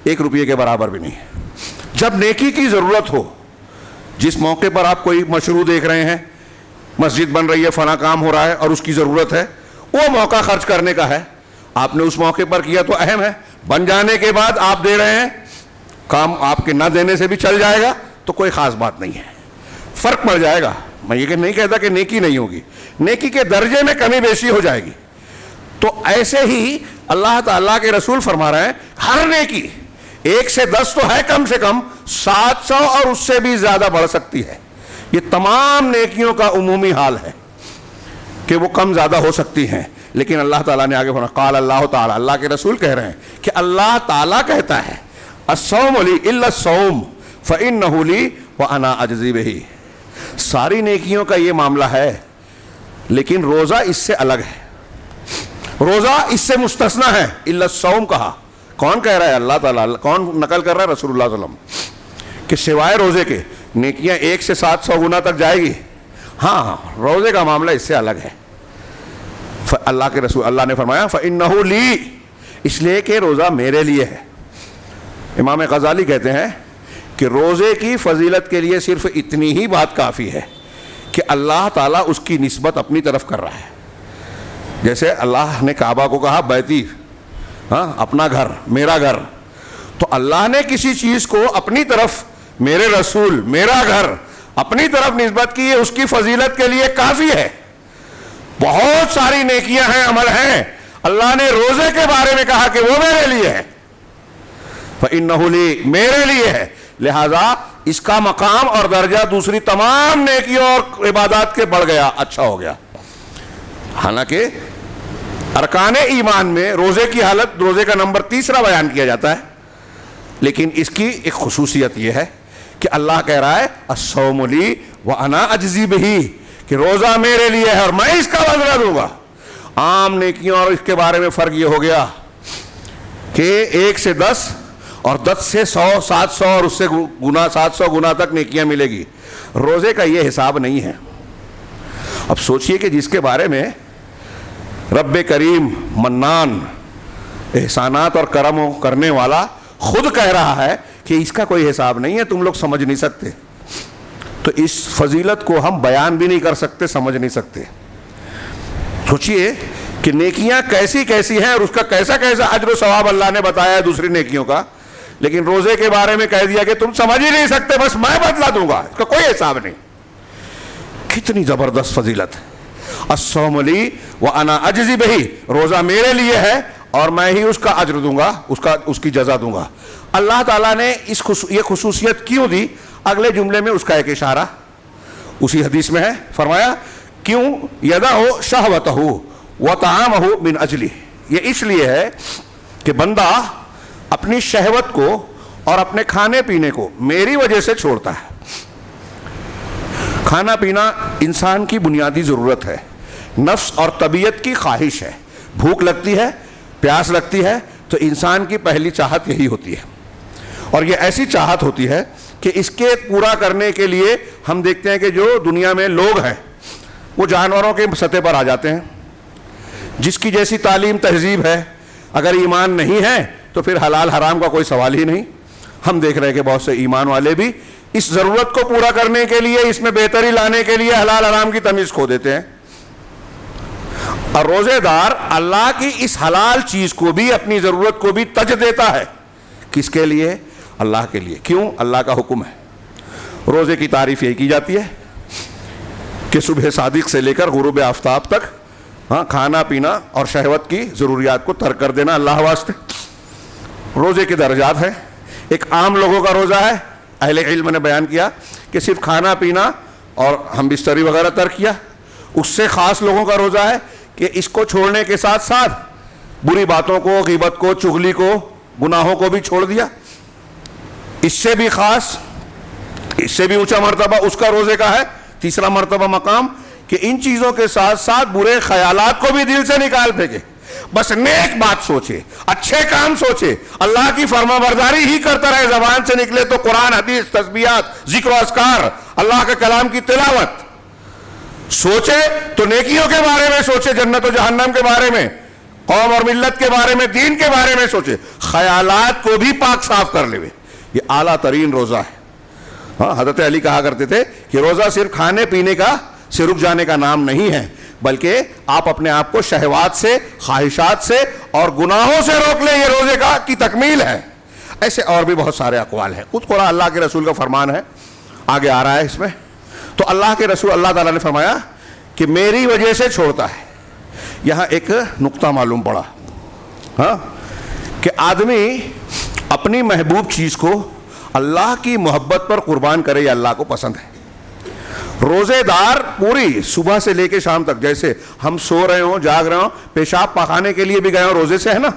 1 روپیے کے برابر بھی نہیں ہے. جب نیکی کی ضرورت ہو, جس موقع پر آپ کوئی مشروع دیکھ رہے ہیں, مسجد بن رہی ہے, فلاں کام ہو رہا ہے اور اس کی ضرورت ہے, وہ موقع خرچ کرنے کا ہے, آپ نے اس موقع پر کیا تو اہم ہے. بن جانے کے بعد آپ دے رہے ہیں, کام آپ کے نہ دینے سے بھی چل جائے گا تو کوئی خاص بات نہیں ہے, فرق پڑ جائے گا. میں یہ نہیں کہتا کہ نیکی نہیں ہوگی, نیکی کے درجے میں کمی بیشی ہو جائے گی. تو ایسے ہی اللہ تعالیٰ کے رسول فرما رہے ہیں ہر نیکی 1 سے 10 تو ہے, کم سے کم 700 اور اس سے بھی زیادہ بڑھ سکتی ہے. یہ تمام نیکیوں کا عمومی حال ہے کہ وہ کم زیادہ ہو سکتی ہیں. لیکن اللہ تعالیٰ نے آگے فرمایا, قال اللہ تعالیٰ, اللہ کے رسول کہہ رہے ہیں کہ اللہ تعالیٰ کہتا ہے الصوم لی الا الصوم فإنہ لی وأنا أجزی بہ. ساری نیکیوں کا یہ معاملہ ہے, لیکن روزہ اس سے الگ ہے, روزہ اس سے مستثنا ہے. الا الصوم کہا, کون کہہ رہا ہے؟ اللہ تعالیٰ. کون نقل کر رہا ہے؟ رسول اللہ صلی اللہ علیہ وسلم, کہ سوائے روزے کے نیکیاں 1 سے 700 گنا تک جائے گی. ہاں روزے کا معاملہ اس سے الگ ہے. اللہ کے رسول, اللہ نے فرمایا فإنہ لی, اس لیے کہ روزہ میرے لیے ہے. امام غزالی کہتے ہیں کہ روزے کی فضیلت کے لیے صرف اتنی ہی بات کافی ہے کہ اللہ تعالیٰ اس کی نسبت اپنی طرف کر رہا ہے. جیسے اللہ نے کعبہ کو کہا بیتی, ہاں اپنا گھر, میرا گھر, تو اللہ نے کسی چیز کو اپنی طرف, میرے رسول, میرا گھر, اپنی طرف نسبت کی، اس کی فضیلت کے لیے کافی ہے. بہت ساری نیکیاں ہیں، عمل ہیں. اللہ نے روزے کے بارے میں کہا کہ وہ میرے لیے ہے، فَإِنَّهُ لِي، میرے لیے ہے، لہذا اس کا مقام اور درجہ دوسری تمام نیکیوں اور عبادات کے بڑھ گیا، اچھا ہو گیا. حالانکہ ارکان ایمان میں روزے کی حالت، روزے کا نمبر 3 بیان کیا جاتا ہے، لیکن اس کی ایک خصوصیت یہ ہے کہ اللہ کہہ رہا ہے الصوم لی وانا اجزی بہ، کہ روزہ میرے لیے ہے اور میں اس کا بدلہ دوں گا. عام نیکیوں اور اس کے بارے میں فرق یہ ہو گیا کہ 1 سے 10 اور 10 سے 100 700 اور اس سے گنا 700 گنا تک نیکیاں ملے گی. روزے کا یہ حساب نہیں ہے. اب سوچئے کہ جس کے بارے میں رب کریم منان، احسانات اور کرم کرنے والا خود کہہ رہا ہے کہ اس کا کوئی حساب نہیں ہے، تم لوگ سمجھ نہیں سکتے، تو اس فضیلت کو ہم بیان بھی نہیں کر سکتے، سمجھ نہیں سکتے. سوچئے کہ نیکیاں کیسی کیسی ہیں اور اس کا کیسا کیسا اجر و ثواب اللہ نے بتایا ہے دوسری نیکیوں کا، لیکن روزے کے بارے میں کہہ دیا کہ تم سمجھ ہی نہیں سکتے، بس میں بدلا دوں گا، اس کا کوئی حساب نہیں. کتنی زبردست فضیلت ہے. الصوم لی وانا اجزی بہ، روزہ میرے لیے ہے اور میں ہی اس کا اجر دوں گا، اس کی جزا دوں گا. اللہ تعالیٰ نے یہ خصوصیت کیوں دی؟ اگلے جملے میں اس کا ایک اشارہ اسی حدیث میں ہے. فرمایا کیوں؟ یدع شہوتہ وطعامہ من اجلہ، یہ اس لیے ہے کہ بندہ اپنی شہوت کو اور اپنے کھانے پینے کو میری وجہ سے چھوڑتا ہے. کھانا پینا انسان کی بنیادی ضرورت ہے، نفس اور طبیعت کی خواہش ہے. بھوک لگتی ہے، پیاس لگتی ہے تو انسان کی پہلی چاہت یہی ہوتی ہے، اور یہ ایسی چاہت ہوتی ہے کہ اس کے پورا کرنے کے لیے ہم دیکھتے ہیں کہ جو دنیا میں لوگ ہیں وہ جانوروں کے سطح پر آ جاتے ہیں. جس کی جیسی تعلیم تہذیب ہے، اگر ایمان نہیں ہے تو پھر حلال حرام کا کوئی سوال ہی نہیں. ہم دیکھ رہے ہیں کہ بہت سے ایمان والے بھی اس ضرورت کو پورا کرنے کے لیے، اس میں بہتری لانے کے لیے حلال حرام کی تمیز کھو دیتے ہیں. اور روزے دار اللہ کی اس حلال چیز کو بھی، اپنی ضرورت کو بھی تج دیتا ہے. کس کے لیے؟ اللہ کے لیے. کیوں؟ اللہ کا حکم ہے. روزے کی تعریف یہ کی جاتی ہے کہ صبح صادق سے لے کر غروب آفتاب تک کھانا پینا اور شہوت کی ضروریات کو ترک کر دینا اللہ واسطے. روزے کے درجات ہیں. ایک عام لوگوں کا روزہ ہے، اہل علم نے بیان کیا کہ صرف کھانا پینا اور ہم بستری وغیرہ ترک کیا. اس سے خاص لوگوں کا روزہ ہے کہ اس کو چھوڑنے کے ساتھ ساتھ بری باتوں کو، غیبت کو، چغلی کو، گناہوں کو بھی چھوڑ دیا. اس سے بھی خاص، اس سے بھی اونچا مرتبہ اس کا روزے کا ہے، تیسرا مرتبہ مقام، کہ ان چیزوں کے ساتھ ساتھ برے خیالات کو بھی دل سے نکال پھینکے. بس نیک بات سوچے، اچھے کام سوچے، اللہ کی فرما برداری ہی کرتا رہے. زبان سے نکلے تو قرآن، حدیث، تسبیحات، ذکر و اذکار، اللہ کے کلام کی تلاوت. سوچے تو نیکیوں کے بارے میں سوچے، جنت و جہنم کے بارے میں، قوم اور ملت کے بارے میں، دین کے بارے میں سوچے. خیالات کو بھی پاک صاف کر لے. یہ اعلیٰ ترین روزہ ہے. حضرت علی کہا کرتے تھے کہ روزہ صرف کھانے پینے کا سے رک جانے کا نام نہیں ہے، بلکہ آپ اپنے آپ کو شہوات سے، خواہشات سے اور گناہوں سے روک لیں، یہ روزے کی تکمیل ہے. ایسے اور بھی بہت سارے اقوال ہیں. خود قرآن اللہ کے رسول کا فرمان ہے، آگے آ رہا ہے اس میں. تو اللہ کے رسول، اللہ تعالیٰ نے فرمایا کہ میری وجہ سے چھوڑتا ہے. یہاں ایک نقطہ معلوم پڑا کہ آدمی اپنی محبوب چیز کو اللہ کی محبت پر قربان کرے، یہ اللہ کو پسند ہے. روزے دار پوری صبح سے لے کے شام تک، جیسے ہم سو رہے ہوں، جاگ رہے ہوں، پیشاب پخانے کے لیے بھی گئے ہوں، روزے سے ہے نا.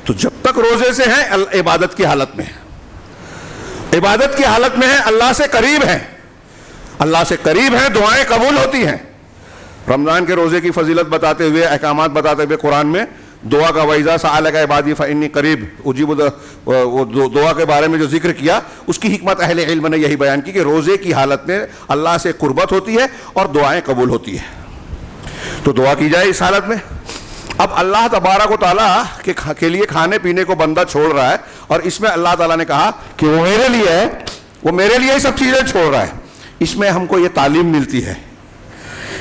تو جب تک روزے سے ہیں عبادت کی حالت میں ہیں، عبادت کی حالت میں ہیں، اللہ سے قریب ہیں، اللہ سے قریب ہیں، دعائیں قبول ہوتی ہیں. رمضان کے روزے کی فضیلت بتاتے ہوئے، احکامات بتاتے ہوئے قرآن میں دعا کا وَإِذَا سَأَلَكَ عِبَادِي فَإِنِّي قَرِيبٌ أُجِيبُ، وہ دعا کے بارے میں جو ذکر کیا، اس کی حکمت اہل علم نے یہی بیان کی کہ روزے کی حالت میں اللہ سے قربت ہوتی ہے اور دعائیں قبول ہوتی ہے. تو دعا کی جائے اس حالت میں. اب اللہ تبارک و تعالیٰ کے لیے کھانے پینے کو بندہ چھوڑ رہا ہے، اور اس میں اللہ تعالیٰ نے کہا کہ وہ میرے لیے ہے، وہ میرے لیے سب چیزیں چھوڑ رہا ہے. اس میں ہم کو یہ تعلیم ملتی ہے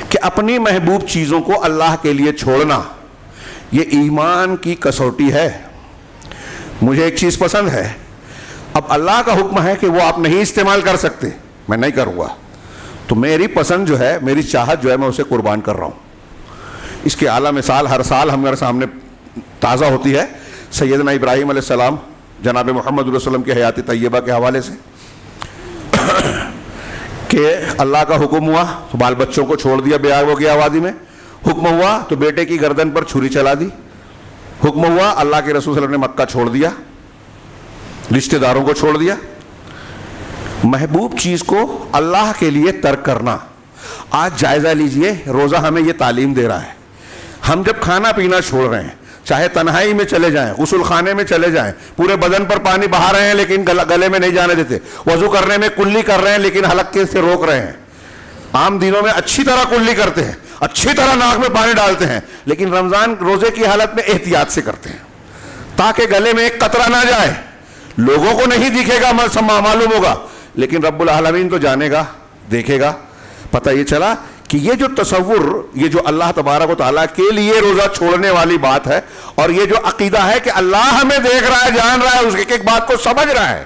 کہ اپنی محبوب چیزوں کو اللہ کے لیے چھوڑنا یہ ایمان کی کسوٹی ہے. مجھے ایک چیز پسند ہے، اب اللہ کا حکم ہے کہ وہ آپ نہیں استعمال کر سکتے، میں نہیں کروں گا. تو میری پسند جو ہے, میری چاہت جو ہے, میں اسے قربان کر رہا ہوں. اس کی اعلیٰ مثال ہر سال ہمارے سامنے تازہ ہوتی ہے سیدنا ابراہیم علیہ السلام جناب محمد علیہ وسلم کی حیات طیبہ کے حوالے سے, کہ اللہ کا حکم ہوا تو بال بچوں کو چھوڑ دیا بیابوں کی آبادی میں, حکم ہوا تو بیٹے کی گردن پر چھری چلا دی, حکم ہوا اللہ کے رسول صلی اللہ علیہ وسلم نے مکہ چھوڑ دیا, رشتہ داروں کو چھوڑ دیا. محبوب چیز کو اللہ کے لیے ترک کرنا. آج جائزہ لیجئے, روزہ ہمیں یہ تعلیم دے رہا ہے. ہم جب کھانا پینا چھوڑ رہے ہیں, چاہے تنہائی میں چلے جائیں, غسل خانے میں چلے جائیں, پورے بدن پر پانی بہا رہے ہیں لیکن گلے میں نہیں جانے دیتے, وضو کرنے میں کلی کر رہے ہیں لیکن حلقے سے روک رہے ہیں, عام دنوں میں اچھی طرح کلی کرتے ہیں, اچھی طرح ناک میں پانی ڈالتے ہیں, لیکن رمضان روزے کی حالت میں احتیاط سے کرتے ہیں تاکہ گلے میں ایک قطرہ نہ جائے. لوگوں کو نہیں دکھے گا, معلوم ہوگا, لیکن رب العالمین تو جانے گا, دیکھے گا. پتہ یہ چلا کہ یہ جو تصور, یہ جو اللہ تبارک و تعالیٰ کے لیے روزہ چھوڑنے والی بات ہے, اور یہ جو عقیدہ ہے کہ اللہ ہمیں دیکھ رہا ہے, جان رہا ہے, اس ایک بات کو سمجھ رہا ہے,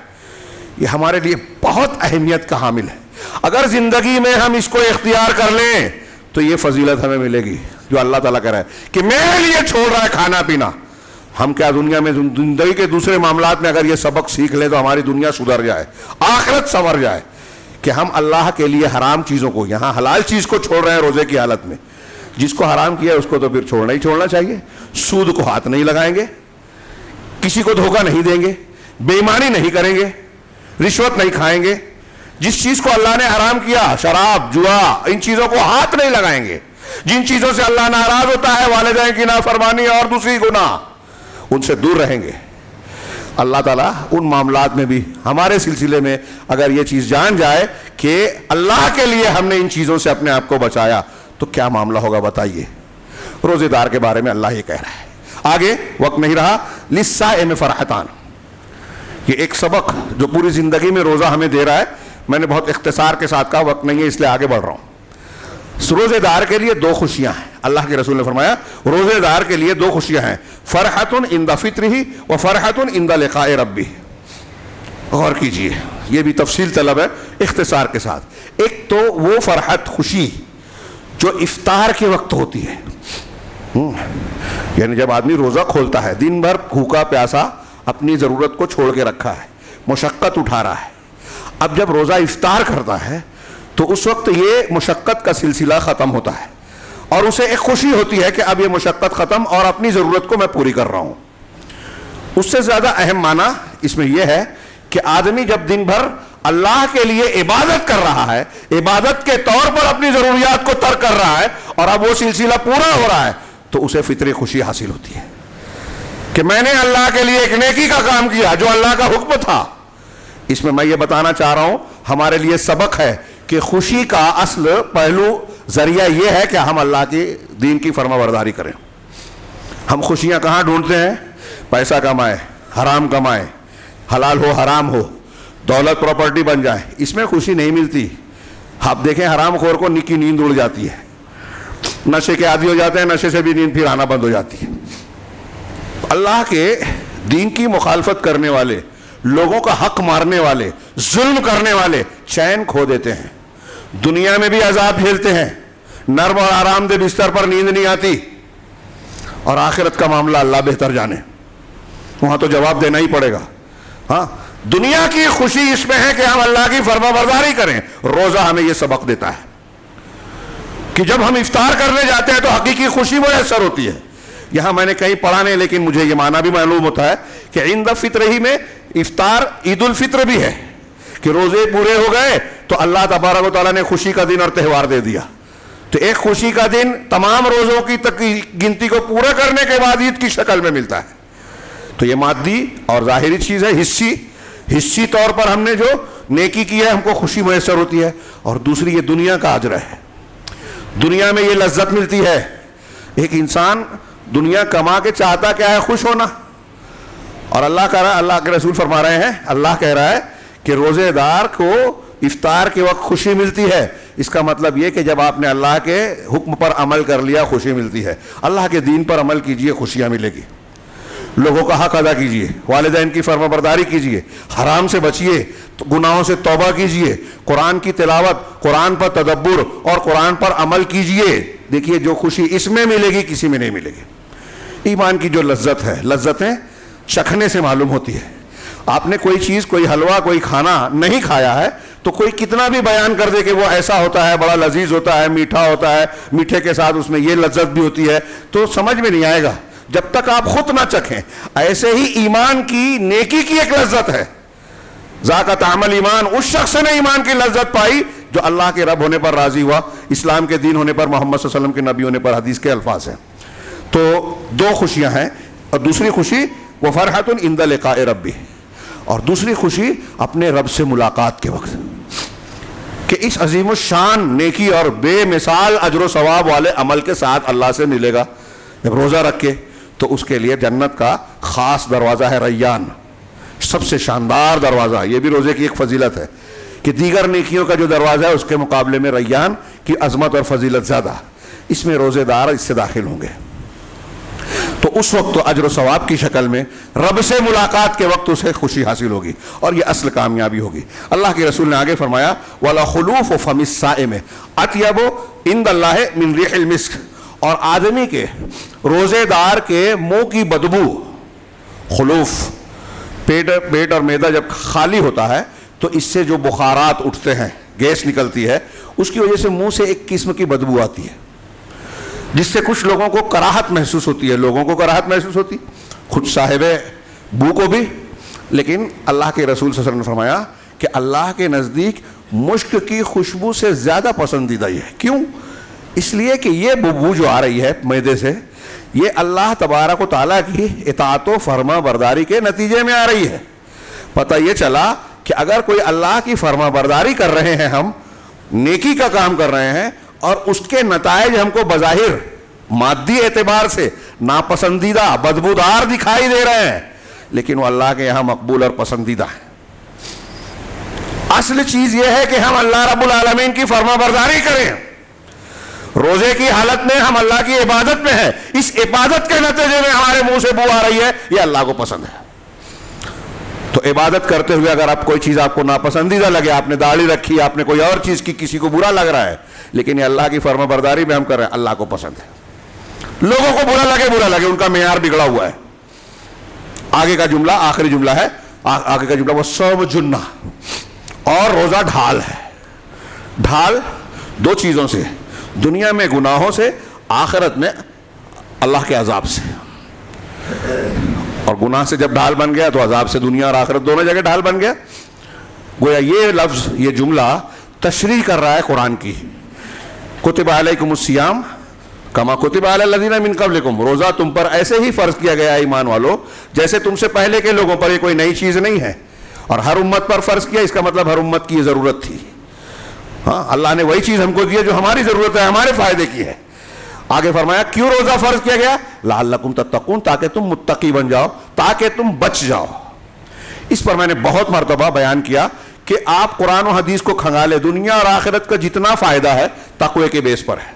یہ ہمارے لیے بہت اہمیت کا حامل ہے. اگر زندگی میں ہم اس کو اختیار کر لیں تو یہ فضیلت ہمیں ملے گی جو اللہ تعالیٰ کہہ رہا ہے کہ میرے لیے چھوڑ رہا ہے کھانا پینا. ہم کیا دنیا میں, زندگی کے دوسرے معاملات میں اگر یہ سبق سیکھ لیں تو ہماری دنیا سدھر جائے, آخرت سنور جائے, کہ ہم اللہ کے لیے حرام چیزوں کو, یہاں حلال چیز کو چھوڑ رہے ہیں روزے کی حالت میں. جس کو حرام کیا ہے اس کو تو پھر چھوڑنا ہی چھوڑنا چاہیے. سود کو ہاتھ نہیں لگائیں گے, کسی کو دھوکہ نہیں دیں گے, بے ایمانی نہیں کریں گے, رشوت نہیں کھائیں گے. جس چیز کو اللہ نے حرام کیا, شراب, جوا, ان چیزوں کو ہاتھ نہیں لگائیں گے. جن چیزوں سے اللہ ناراض ہوتا ہے, والدین کی نافرمانی اور دوسری گناہ, ان سے دور رہیں گے. اللہ تعالیٰ ان معاملات میں بھی ہمارے سلسلے میں اگر یہ چیز جان جائے کہ اللہ کے لیے ہم نے ان چیزوں سے اپنے آپ کو بچایا تو کیا معاملہ ہوگا بتائیے. روزے دار کے بارے میں اللہ یہ کہہ رہا ہے. آگے وقت نہیں رہا. للصائم فرحتان, یہ ایک سبق جو پوری زندگی میں روزہ ہمیں دے رہا ہے. میں نے بہت اختصار کے ساتھ کہا, وقت نہیں ہے اس لیے آگے بڑھ رہا ہوں. روزے دار کے لیے دو خوشیاں ہیں. اللہ کے رسول نے فرمایا روزے دار کے لیے دو خوشیاں ہیں, فرحت عند فطرہ و فرحت عند لقاء ربہ. غور کیجئے, یہ بھی تفصیل طلب ہے اختصار کے ساتھ. ایک تو وہ فرحت, خوشی جو افطار کے وقت ہوتی ہے, یعنی جب آدمی روزہ کھولتا ہے, دن بھر بھوکا پیاسا اپنی ضرورت کو چھوڑ کے رکھا ہے, مشقت اٹھا رہا ہے, اب جب روزہ افطار کرتا ہے تو اس وقت یہ مشقت کا سلسلہ ختم ہوتا ہے اور اسے ایک خوشی ہوتی ہے کہ اب یہ مشقت ختم اور اپنی ضرورت کو میں پوری کر رہا ہوں. اس سے زیادہ اہم معنی اس میں یہ ہے کہ آدمی جب دن بھر اللہ کے لیے عبادت کر رہا ہے, عبادت کے طور پر اپنی ضروریات کو ترک کر رہا ہے, اور اب وہ سلسلہ پورا ہو رہا ہے, تو اسے فطری خوشی حاصل ہوتی ہے کہ میں نے اللہ کے لیے ایک نیکی کا کام کیا جو اللہ کا حکم تھا. اس میں یہ بتانا چاہ رہا ہوں, ہمارے لیے سبق ہے کہ خوشی کا اصل پہلو ذریعہ یہ ہے کہ ہم اللہ کی دین کی فرما برداری کریں. ہم خوشیاں کہاں ڈھونڈتے ہیں؟ پیسہ کمائے, حرام کمائے, حلال ہو حرام ہو, دولت پراپرٹی بن جائے, اس میں خوشی نہیں ملتی. آپ دیکھیں حرام خور کو نکی نیند اڑ جاتی ہے, نشے کے عادی ہو جاتے ہیں, نشے سے بھی نیند پھر آنا بند ہو جاتی ہے. اللہ کے دین کی مخالفت کرنے والے, لوگوں کا حق مارنے والے, ظلم کرنے والے چین کھو دیتے ہیں, دنیا میں بھی عذاب جھیلتے ہیں, نرم اور آرام دہ بستر پر نیند نہیں آتی, اور آخرت کا معاملہ اللہ بہتر جانے, وہاں تو جواب دینا ہی پڑے گا. ہاں, دنیا کی خوشی اس میں ہے کہ ہم اللہ کی فرما برداری کریں. روزہ ہمیں یہ سبق دیتا ہے کہ جب ہم افطار کرنے جاتے ہیں تو حقیقی خوشی میسر ہوتی ہے. یہاں میں نے کہیں پڑھا نہیں, لیکن مجھے یہ معنی بھی معلوم ہوتا ہے کہ عند فطرہ ہی میں افطار عید الفطر بھی ہے, کہ روزے پورے ہو گئے تو اللہ تبارک و تعالیٰ نے خوشی کا دن اور تہوار دے دیا. تو ایک خوشی کا دن تمام روزوں کی گنتی کو پورا کرنے کے بعد عید کی شکل میں ملتا ہے. تو یہ مادی اور ظاہری چیز ہے, حصی طور پر ہم نے جو نیکی کی ہے ہم کو خوشی میسر ہوتی ہے, اور دوسری یہ دنیا کا اجر ہے. دنیا میں یہ لذت ملتی ہے. ایک انسان دنیا کما کے چاہتا کیا ہے؟ خوش ہونا. اور اللہ کہہ رہا ہے, اللہ کے رسول فرما رہے ہیں, اللہ کہہ رہا ہے کہ روزے دار کو افطار کے وقت خوشی ملتی ہے. اس کا مطلب یہ کہ جب آپ نے اللہ کے حکم پر عمل کر لیا خوشی ملتی ہے. اللہ کے دین پر عمل کیجئے, خوشیاں ملے گی. لوگوں کا حق ادا کیجیے، والدین کی فرما برداری کیجیے، حرام سے بچیے، گناہوں سے توبہ کیجیے، قرآن کی تلاوت، قرآن پر تدبر اور قرآن پر عمل کیجیے۔ دیکھیے جو خوشی اس میں ملے گی کسی میں نہیں ملے گی۔ ایمان کی جو لذت ہے، لذتیں چکھنے سے معلوم ہوتی ہے۔ آپ نے کوئی چیز، کوئی حلوہ، کوئی کھانا نہیں کھایا ہے تو کوئی کتنا بھی بیان کر دے کہ وہ ایسا ہوتا ہے، بڑا لذیذ ہوتا ہے، میٹھا ہوتا ہے، میٹھے کے ساتھ اس میں یہ لذت بھی ہوتی ہے، تو سمجھ میں نہیں آئے گا جب تک آپ خود نہ چکھیں۔ ایسے ہی ایمان کی، نیکی کی ایک لذت ہے، ذاک طعم الایمان، اس شخص نے ایمان کی لذت پائی جو اللہ کے رب ہونے پر راضی ہوا، اسلام کے دین ہونے پر، محمد صلی اللہ علیہ وسلم کے نبی ہونے پر، حدیث کے الفاظ ہیں۔ تو دو خوشیاں ہیں، اور دوسری خوشی وہ فرحۃ عند لقاء ربی، اور دوسری خوشی اپنے رب سے ملاقات کے وقت، کہ اس عظیم الشان نیکی اور بے مثال اجر و ثواب والے عمل کے ساتھ اللہ سے ملے گا۔ جب روزہ رکھے تو اس کے لیے جنت کا خاص دروازہ ہے ریان، سب سے شاندار دروازہ۔ یہ بھی روزے کی ایک فضیلت ہے کہ دیگر نیکیوں کا جو دروازہ ہے اس کے مقابلے میں ریان کی عظمت اور فضیلت زیادہ، اس میں روزے دار اس سے داخل ہوں گے۔ تو اس وقت تو اجر و ثواب کی شکل میں رب سے ملاقات کے وقت اسے خوشی حاصل ہوگی، اور یہ اصل کامیابی ہوگی۔ اللہ کے رسول نے آگے فرمایا وَلَخُلُوفُ فَمِ الصَّائِمِ أَطْيَبُ عِندَ اللَّهِ مِنْ رِيحِ الْمِسْكِ، اور آدمی کے، روزے دار کے منہ کی بدبو، خلوف، پیٹ اور معدہ جب خالی ہوتا ہے تو اس سے جو بخارات اٹھتے ہیں، گیس نکلتی ہے، اس کی وجہ سے منہ سے ایک قسم کی بدبو آتی ہے، جس سے کچھ لوگوں کو کراہت محسوس ہوتی ہے، لوگوں کو کراہت محسوس ہوتی، خود صاحب بو کو بھی۔ لیکن اللہ کے رسول صلی اللہ علیہ وسلم نے فرمایا کہ اللہ کے نزدیک مشک کی خوشبو سے زیادہ پسندیدہ یہ ہے۔ کیوں؟ اس لیے کہ یہ بو جو آ رہی ہے معدے سے، یہ اللہ تبارک و تعالیٰ کی اطاعت و فرما برداری کے نتیجے میں آ رہی ہے۔ پتہ یہ چلا کہ اگر کوئی اللہ کی فرما برداری کر رہے ہیں، ہم نیکی کا کام کر رہے ہیں، اور اس کے نتائج ہم کو بظاہر مادی اعتبار سے ناپسندیدہ، بدبودار دکھائی دے رہے ہیں، لیکن وہ اللہ کے یہاں مقبول اور پسندیدہ ہیں۔ اصل چیز یہ ہے کہ ہم اللہ رب العالمین کی فرما برداری کریں۔ روزے کی حالت میں ہم اللہ کی عبادت میں ہیں، اس عبادت کے نتیجے میں ہمارے منہ سے بو آ رہی ہے، یہ اللہ کو پسند ہے۔ تو عبادت کرتے ہوئے اگر آپ کوئی چیز آپ کو ناپسندیدہ لگے، آپ نے داڑھی رکھی، آپ نے کوئی اور چیز کی، کسی کو برا لگ رہا ہے، لیکن یہ اللہ کی فرما برداری میں ہم کر رہے ہیں، اللہ کو پسند ہے۔ لوگوں کو برا لگے، ان کا معیار بگڑا ہوا ہے۔ آگے کا جملہ، آخری جملہ ہے، آگے کا جملہ وہ صوم جنہ، اور روزہ ڈھال ہے۔ ڈھال دو چیزوں سے، دنیا میں گناہوں سے، آخرت میں اللہ کے عذاب سے۔ اور گناہ سے جب ڈھال بن گیا تو عذاب سے دنیا اور آخرت دونوں جگہ ڈھال بن گیا۔ گویا یہ لفظ، یہ جملہ تشریح کر رہا ہے قرآن کی۔ کتب علیکم الصیام کما کتب علی الذین من قبلکم، روزہ تم پر ایسے ہی فرض کیا گیا ایمان والو جیسے تم سے پہلے کے لوگوں پر، یہ کوئی نئی چیز نہیں ہے۔ اور ہر امت پر فرض کیا، اس کا مطلب ہر امت کی یہ ضرورت تھی۔ ہاں، اللہ نے وہی چیز ہم کو دی ہے جو ہماری ضرورت ہے، ہمارے فائدے کی ہے۔ آگے فرمایا کیوں روزہ فرض کیا گیا؟ لعلکم تتقون، تاکہ تم متقی بن جاؤ، تاکہ تم بچ جاؤ۔ اس پر میں نے بہت مرتبہ بیان کیا کہ آپ قرآن و حدیث کو کھنگالے، دنیا اور آخرت کا جتنا فائدہ ہے تقوی کے بیس پر ہے۔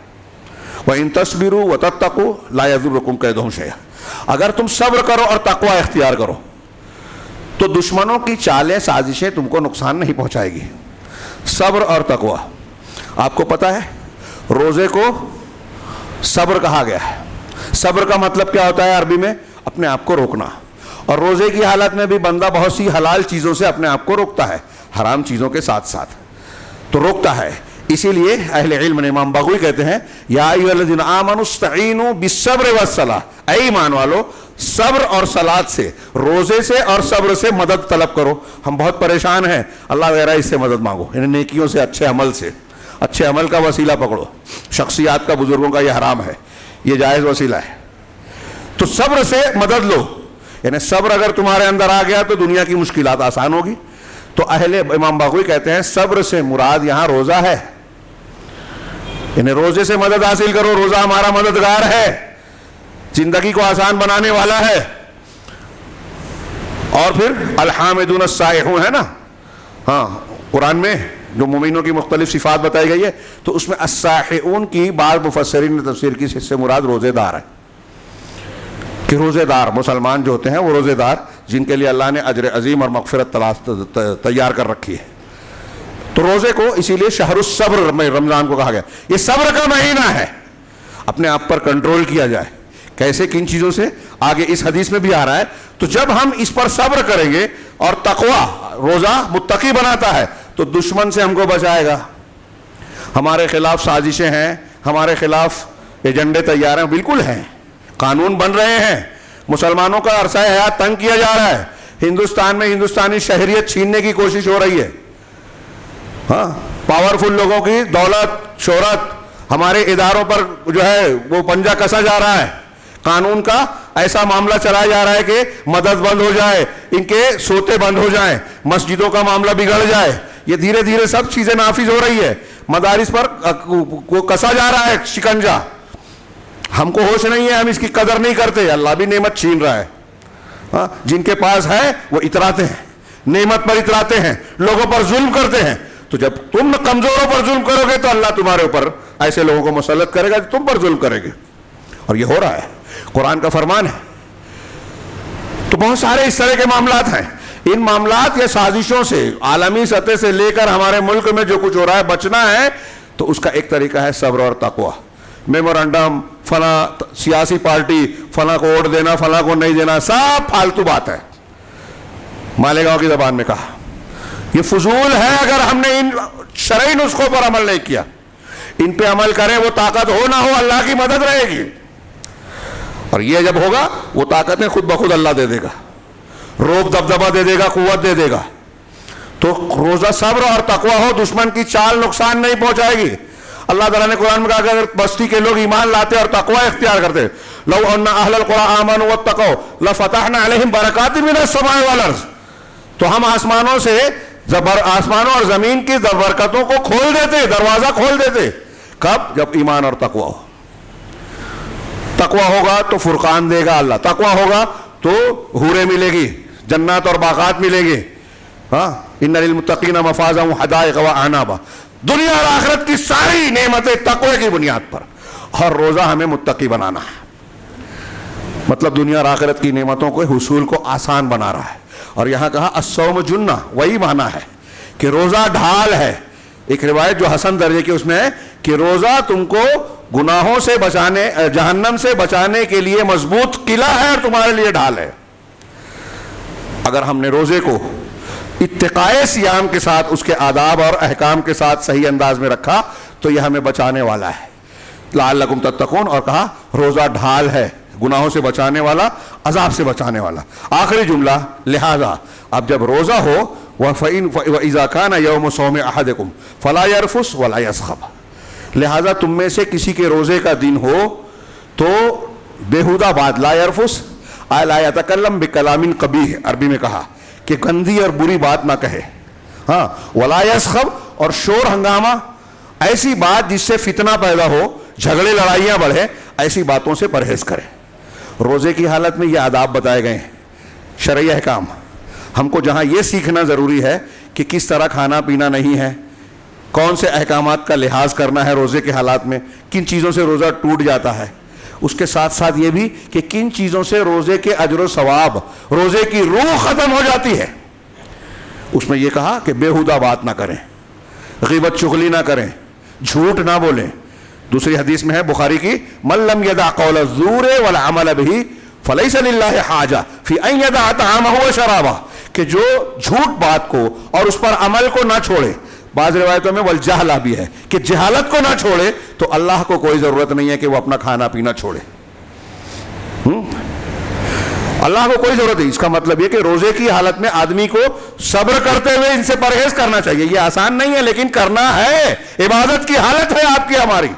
وَإِن تَصْبِرُوا وَتَتَّقُوا لَا يَضُرُّكُمْ كَيْدُهُمْ شَيْئًا، اگر تم صبر کرو اور تقوی اختیار کرو تو دشمنوں کی چالیں، سازشیں تم کو نقصان نہیں پہنچائے گی۔ صبر اور تقوی، آپ کو پتہ ہے روزے کو صبر کہا گیا ہے۔ صبر کا مطلب کیا ہوتا ہے عربی میں؟ اپنے آپ کو روکنا۔ اور روزے کی حالت میں بھی بندہ بہت سی حلال چیزوں سے اپنے آپ کو روکتا ہے، حرام چیزوں کے ساتھ ساتھ تو روکتا ہے۔ اسی لیے اہل علم نے، امام بغوی کہتے ہیں یا ایھا الذین آمنوا استعینوا بالصبر والصلاۃ، اے ایمان والو صبر اور صلاۃ سے، روزے سے اور صبر سے مدد طلب کرو۔ ہم بہت پریشان ہیں، اللہ کہہ رہا ہے اس سے مدد مانگو، یعنی نیکیوں سے، اچھے عمل سے، اچھے عمل کا وسیلہ پکڑو۔ شخصیات کا، بزرگوں کا یہ حرام ہے، یہ جائز وسیلہ ہے۔ تو صبر سے مدد لو، یعنی صبر اگر تمہارے اندر آ گیا تو دنیا کی مشکلات آسان ہوگی۔ تو امام باغوی کہتے ہیں صبر سے مراد یہاں روزہ ہے، یعنی روزے سے مدد حاصل کرو، روزہ ہمارا مددگار ہے، زندگی کو آسان بنانے والا ہے۔ اور پھر الحامدون السائحون ہے نا، ہاں قرآن میں جو مومنوں کی مختلف صفات بتائی گئی ہے تو اس میں السائحون کی بعض مفسرین نے تفسیر کی، اس سے مراد روزے دار ہے۔ کہ روزے دار مسلمان جو ہوتے ہیں وہ روزے دار جن کے لیے اللہ نے اجر عظیم اور مغفرت تیار کر رکھی ہے. تو روزے کو اسی لیے شہر الصبر میں رمضان کو کہا گیا. یہ صبر کا مہینہ ہے, اپنے آپ پر کنٹرول کیا جائے. کیسے, کن چیزوں سے, آگے اس حدیث میں بھی آ رہا ہے. تو جب ہم اس پر صبر کریں گے, اور تقویٰ, روزہ متقی بناتا ہے, تو دشمن سے ہم کو بچائے گا. ہمارے خلاف سازشیں ہیں, ہمارے خلاف ایجنڈے تیار ہیں, بالکل ہیں, قانون بن رہے ہیں, مسلمانوں کا عرصہ حیات تنگ کیا جا رہا ہے, ہندوستان میں ہندوستانی شہریت چھیننے کی کوشش ہو رہی ہے. ہاں, پاورفل لوگوں کی دولت, شہرت ہمارے اداروں پر جو ہے وہ پنجہ کسا جا رہا ہے. قانون کا ایسا معاملہ چلایا جا رہا ہے کہ مدد بند ہو جائے, ان کے سوتے بند ہو جائیں, مسجدوں کا معاملہ بگڑ جائے. یہ دھیرے دھیرے سب چیزیں نافذ ہو رہی ہے. مدارس پر کسا جا رہا ہے شکنجا. ہم کو ہوش نہیں ہے, ہم اس کی قدر نہیں کرتے. اللہ بھی نعمت چھین رہا ہے. ہاں, جن کے پاس ہے وہ اتراتے ہیں, نعمت پر اتراتے ہیں, لوگوں پر ظلم کرتے ہیں. تو جب تم کمزوروں پر ظلم کرو گے تو اللہ تمہارے اوپر ایسے لوگوں کو مسلط کرے گا جو تم پر ظلم کرے گے. اور یہ ہو رہا ہے, قرآن کا فرمان ہے. تو بہت سارے اس طرح کے معاملات ہیں. ان معاملات یا سازشوں سے عالمی سطح سے لے کر ہمارے ملک میں جو کچھ ہو رہا ہے, بچنا ہے تو اس کا ایک طریقہ ہے صبر اور تقویٰ. میمورنڈم, فلاں سیاسی پارٹی, فلاں کو ووٹ دینا, فلاں کو نہیں دینا, سب فالتو بات ہے. مالیگاؤں کی زبان میں کہا, یہ فضول ہے اگر ہم نے ان شرعی نسخوں پر عمل نہیں کیا. ان پہ عمل کریں, وہ طاقت ہو نہ ہو اللہ کی مدد رہے گی. اور یہ جب ہوگا وہ طاقتیں خود بخود اللہ دے دے گا, روب دبدبہ دے دے گا, قوت دے دے گا. تو روزہ صبر اور تقویٰ ہو, دشمن کی چال نقصان نہیں پہنچائے گی. اللہ تعالیٰ نے قرآن میں کہا کہ اگر بستی کے لوگ ایمان لاتے اور تقویٰ اختیار کرتے, لو ان اہل القرى آمنوا واتقوا لفتحنا علیہم برکات من السماء والارض, تو ہم آسمانوں سے آسمانوں اور زمین کی برکتوں کو کھول دیتے, دروازہ کھول دیتے. کب؟ جب ایمان اور تقویٰ ہو. تقویٰ ہوگا تو فرقان دے گا اللہ, تقویٰ ہوگا تو حوریں ملے گی, جنات اور باغات ملیں گے. ہاں, ان للمتقین مفازا وحدائق واعنابا. دنیا اور آخرت کی ساری نعمتیں تقوی کی بنیاد پر. اور روزہ ہمیں متقی بنانا ہے, مطلب دنیا اور آخرت کی نعمتوں کے حصول کو آسان بنا رہا ہے. اور یہاں کہا الصوم جنہ, وہی معنی ہے کہ روزہ ڈھال ہے. ایک روایت جو حسن درجے کی اس میں ہے کہ روزہ تم کو گناہوں سے بچانے, جہنم سے بچانے کے لیے مضبوط قلعہ ہے اور تمہارے لیے ڈھال ہے. اگر ہم نے روزے کو اتقائے صیام کے ساتھ, اس کے آداب اور احکام کے ساتھ صحیح انداز میں رکھا تو یہ ہمیں بچانے والا ہے. لعلکم تتقون, اور کہا روزہ ڈھال ہے, گناہوں سے بچانے والا, عذاب سے بچانے والا. آخری جملہ, لہذا اب جب روزہ ہو, وَإِذَا كَانَ يَوْمُ صَوْمِ أَحَدِكُمْ فَلَا يَرْفُثْ وَلَا يَسْخَبْ, لہذا تم میں سے کسی کے روزے کا دن ہو تو بیہودہ بات, لا يرفث لا يتکلم بکلام قبیح, عربی میں کہا کہ گندی اور بری بات نہ کہے. ہاں, ولا یسخب, اور شور ہنگامہ, ایسی بات جس سے فتنہ پیدا ہو, جھگڑے لڑائیاں بڑھے, ایسی باتوں سے پرہیز کرے. روزے کی حالت میں یہ آداب بتائے گئے ہیں, شرعی احکام. ہم کو جہاں یہ سیکھنا ضروری ہے کہ کس طرح کھانا پینا نہیں ہے, کون سے احکامات کا لحاظ کرنا ہے روزے کے حالات میں, کن چیزوں سے روزہ ٹوٹ جاتا ہے. اس کے ساتھ ساتھ یہ بھی کہ کن چیزوں سے روزے کے اجر و ثواب, روزے کی روح ختم ہو جاتی ہے. اس میں یہ کہا کہ بیہودہ بات نہ کریں, غیبت چغلی نہ کریں, جھوٹ نہ بولیں. دوسری حدیث میں ہے بخاری کی, من لم یدع قول الزور والعمل به فلیس للہ حاجہ فی ان یدع طعامہ وشرابہ, کہ جو جھوٹ بات کو اور اس پر عمل کو نہ چھوڑے. بعض روایتوں میں والجہلہ بھی ہے کہ جہالت کو نہ چھوڑے, تو اللہ کو کوئی ضرورت نہیں ہے کہ وہ اپنا کھانا پینا چھوڑے. اللہ کو کوئی ضرورت نہیں. اس کا مطلب یہ کہ روزے کی حالت میں آدمی کو صبر کرتے ہوئے ان سے پرہیز کرنا چاہیے. یہ آسان نہیں ہے لیکن کرنا ہے, عبادت کی حالت ہے آپ کی ہماری.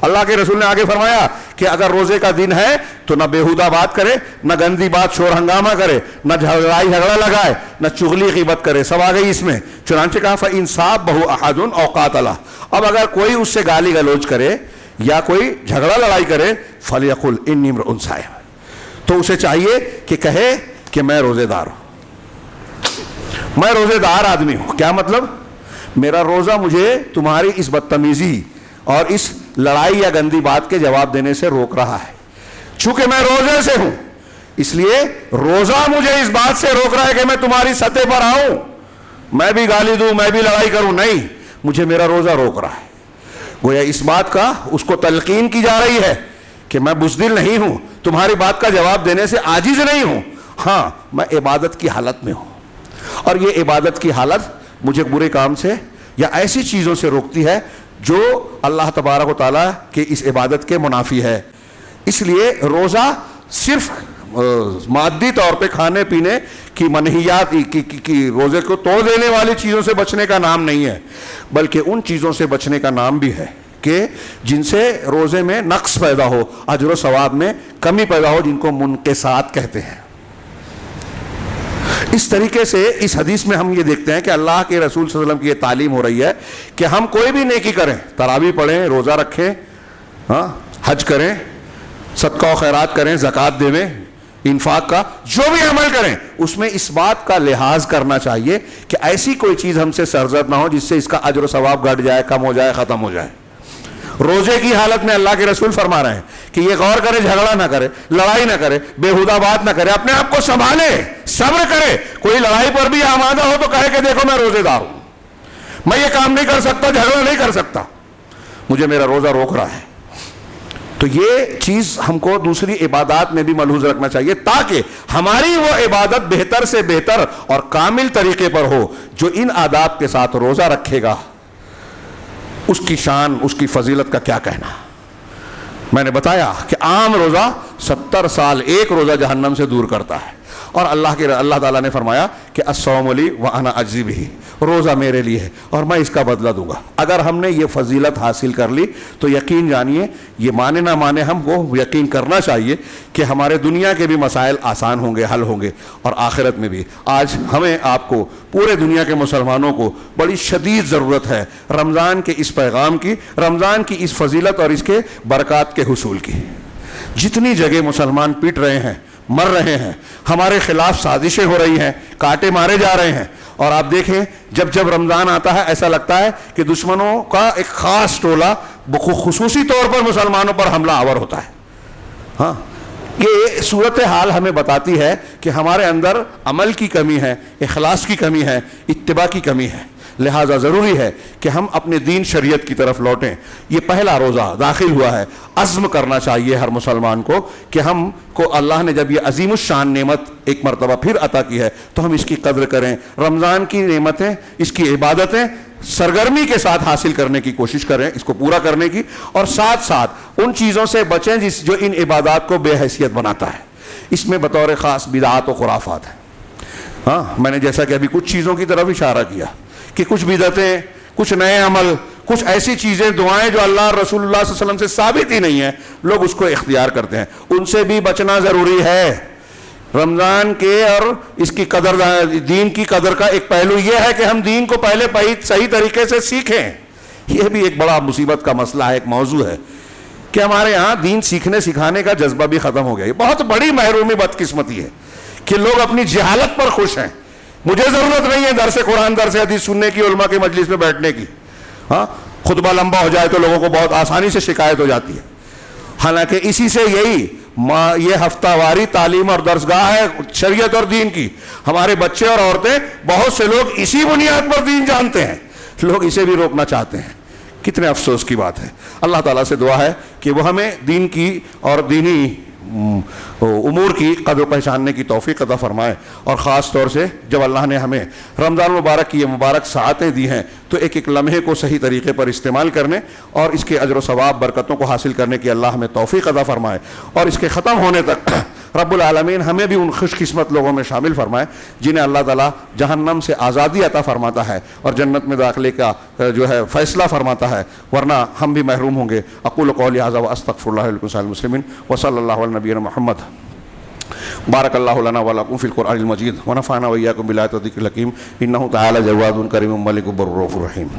اللہ کے رسول نے آگے فرمایا کہ اگر روزے کا دن ہے تو نہ بیہودہ بات کرے, نہ گندی بات شور ہنگامہ کرے, نہ جھگڑا لگائے, نہ چغلی غیبت کرے. سب آ گئی اس میں. چنانچہ کہا فَإِنْ صَابَّهُ أَحَدٌ أَوْ قَاتَلَهُ, اب اگر کوئی اس سے گالی گلوچ کرے یا کوئی جھگڑا لڑائی کرے, فَلْيَقُلْ إِنِّي امْرُؤٌ صَائِمٌ, تو اسے چاہیے کہ کہے کہ میں روزے دار ہوں, میں روزے دار آدمی ہوں. کیا مطلب؟ میرا روزہ مجھے تمہاری اس بدتمیزی اور اس لڑائی یا گندی بات کے جواب دینے سے روک رہا ہے. چونکہ میں روزے سے ہوں, اس لیے روزہ مجھے اس بات سے روک رہا ہے کہ میں تمہاری سطح پر آؤں، میں بھی گالی دوں، میں بھی لڑائی کروں، نہیں، مجھے میرا روزہ روک رہا ہے۔ گویا اس بات کا اس کو تلقین کی جا رہی ہے کہ میں بزدل نہیں ہوں، تمہاری بات کا جواب دینے سے عاجز نہیں ہوں، ہاں میں عبادت کی حالت میں ہوں، اور یہ عبادت کی حالت مجھے برے کام سے یا ایسی چیزوں سے روکتی ہے جو اللہ تبارک و تعالیٰ کے اس عبادت کے منافی ہے۔ اس لیے روزہ صرف مادی طور پہ کھانے پینے کی منہیات کی روزے کو توڑ دینے والی چیزوں سے بچنے کا نام نہیں ہے، بلکہ ان چیزوں سے بچنے کا نام بھی ہے کہ جن سے روزے میں نقص پیدا ہو، اجر و ثواب میں کمی پیدا ہو، جن کو منقصات کہتے ہیں۔ اس طریقے سے اس حدیث میں ہم یہ دیکھتے ہیں کہ اللہ کے رسول صلی اللہ علیہ وسلم کی یہ تعلیم ہو رہی ہے کہ ہم کوئی بھی نیکی کریں، تراویح پڑھیں، روزہ رکھیں، حج کریں، صدقہ و خیرات کریں، زکوٰۃ دیں، انفاق کا جو بھی عمل کریں، اس میں اس بات کا لحاظ کرنا چاہیے کہ ایسی کوئی چیز ہم سے سرزد نہ ہو جس سے اس کا اجر و ثواب گھٹ جائے، کم ہو جائے، ختم ہو جائے۔ روزے کی حالت میں اللہ کے رسول فرما رہے ہیں کہ یہ غور کرے، جھگڑا نہ کرے، لڑائی نہ کرے، بےہودہ بات نہ کرے، اپنے آپ کو سنبھالے، صبر کرے۔ کوئی لڑائی پر بھی آمادہ ہو تو کہے کہ دیکھو میں روزے دار ہوں، میں یہ کام نہیں کر سکتا، جھگڑا نہیں کر سکتا، مجھے میرا روزہ روک رہا ہے۔ تو یہ چیز ہم کو دوسری عبادات میں بھی ملحوظ رکھنا چاہیے تاکہ ہماری وہ عبادت بہتر سے بہتر اور کامل طریقے پر ہو۔ جو ان آداب کے ساتھ روزہ رکھے گا اس کی شان، اس کی فضیلت کا کیا کہنا۔ میں نے بتایا کہ عام روزہ 70 سال ایک روزہ جہنم سے دور کرتا ہے، اور اللہ تعالیٰ نے فرمایا کہ الصوم لی وانا اجزی بہ، روزہ میرے لیے ہے اور میں اس کا بدلہ دوں گا۔ اگر ہم نے یہ فضیلت حاصل کر لی تو یقین جانیے، یہ مانے نہ مانے ہم کو یقین کرنا چاہیے کہ ہمارے دنیا کے بھی مسائل آسان ہوں گے، حل ہوں گے، اور آخرت میں بھی۔ آج ہمیں آپ کو، پورے دنیا کے مسلمانوں کو بڑی شدید ضرورت ہے رمضان کے اس پیغام کی، رمضان کی اس فضیلت اور اس کے برکات کے حصول کی۔ جتنی جگہ مسلمان پیٹ رہے ہیں، مر رہے ہیں، ہمارے خلاف سازشیں ہو رہی ہیں، کانٹے مارے جا رہے ہیں، اور آپ دیکھیں جب رمضان آتا ہے ایسا لگتا ہے کہ دشمنوں کا ایک خاص ٹولہ خصوصی طور پر مسلمانوں پر حملہ آور ہوتا ہے۔ ہاں، یہ صورتحال ہمیں بتاتی ہے کہ ہمارے اندر عمل کی کمی ہے، اخلاص کی کمی ہے، اتباع کی کمی ہے، لہٰذا ضروری ہے کہ ہم اپنے دین شریعت کی طرف لوٹیں۔ یہ پہلا روزہ داخل ہوا ہے، عزم کرنا چاہیے ہر مسلمان کو کہ ہم کو اللہ نے جب یہ عظیم الشان نعمت ایک مرتبہ پھر عطا کی ہے تو ہم اس کی قدر کریں، رمضان کی نعمتیں، اس کی عبادتیں سرگرمی کے ساتھ حاصل کرنے کی کوشش کریں، اس کو پورا کرنے کی، اور ساتھ ساتھ ان چیزوں سے بچیں جو ان عبادات کو بے حیثیت بناتا ہے۔ اس میں بطور خاص بدعات و خرافات ہیں۔ ہاں، میں نے جیسا کہ ابھی کچھ چیزوں کی طرف اشارہ کیا کہ کچھ بدعتیں، کچھ نئے عمل، کچھ ایسی چیزیں، دعائیں جو اللہ اور رسول اللہ صلی اللہ علیہ وسلم سے ثابت ہی نہیں ہیں، لوگ اس کو اختیار کرتے ہیں، ان سے بھی بچنا ضروری ہے۔ رمضان کے اور اس کی قدر، دین کی قدر کا ایک پہلو یہ ہے کہ ہم دین کو پہلے صحیح طریقے سے سیکھیں۔ یہ بھی ایک بڑا مصیبت کا مسئلہ ہے، ایک موضوع ہے کہ ہمارے ہاں دین سیکھنے سکھانے کا جذبہ بھی ختم ہو گیا۔ یہ بہت بڑی محرومی، بدقسمتی ہے کہ لوگ اپنی جہالت پر خوش ہیں۔ مجھے ضرورت نہیں ہے درس قرآن، درس حدیث سننے کی، علماء کے مجلس میں بیٹھنے کی۔ ہاں، خطبہ لمبا ہو جائے تو لوگوں کو بہت آسانی سے شکایت ہو جاتی ہے، حالانکہ اسی سے یہ ہفتہ واری تعلیم اور درسگاہ ہے شریعت اور دین کی۔ ہمارے بچے اور عورتیں، بہت سے لوگ اسی بنیاد پر دین جانتے ہیں، لوگ اسے بھی روکنا چاہتے ہیں۔ کتنے افسوس کی بات ہے۔ اللہ تعالیٰ سے دعا ہے کہ وہ ہمیں دین کی اور دینی امور کی قدر پہچاننے کی توفیق عطا فرمائے، اور خاص طور سے جب اللہ نے ہمیں رمضان مبارک کی یہ مبارک ساعتیں دی ہیں تو ایک ایک لمحے کو صحیح طریقے پر استعمال کرنے اور اس کے اجر و ثواب برکتوں کو حاصل کرنے کی اللہ ہمیں توفیق عطا فرمائے، اور اس کے ختم ہونے تک رب العالمین ہمیں بھی ان خوش قسمت لوگوں میں شامل فرمائے جنہیں اللہ تعالیٰ جہنم سے آزادی عطا فرماتا ہے اور جنت میں داخلے کا جو ہے فیصلہ فرماتا ہے، ورنہ ہم بھی محروم ہوں گے۔ اقول قولی ھذا واستغفر اللہ لکم سائر المسلمین وصلی اللہ علی نبینا محمد۔ بارک اللہ لنا ولکم فی القرآن المجید ونفعنا وإیاکم بالآیات والذکر الحکیم، انہ تعالی جواد کریم ملک بر رؤوف رحیم۔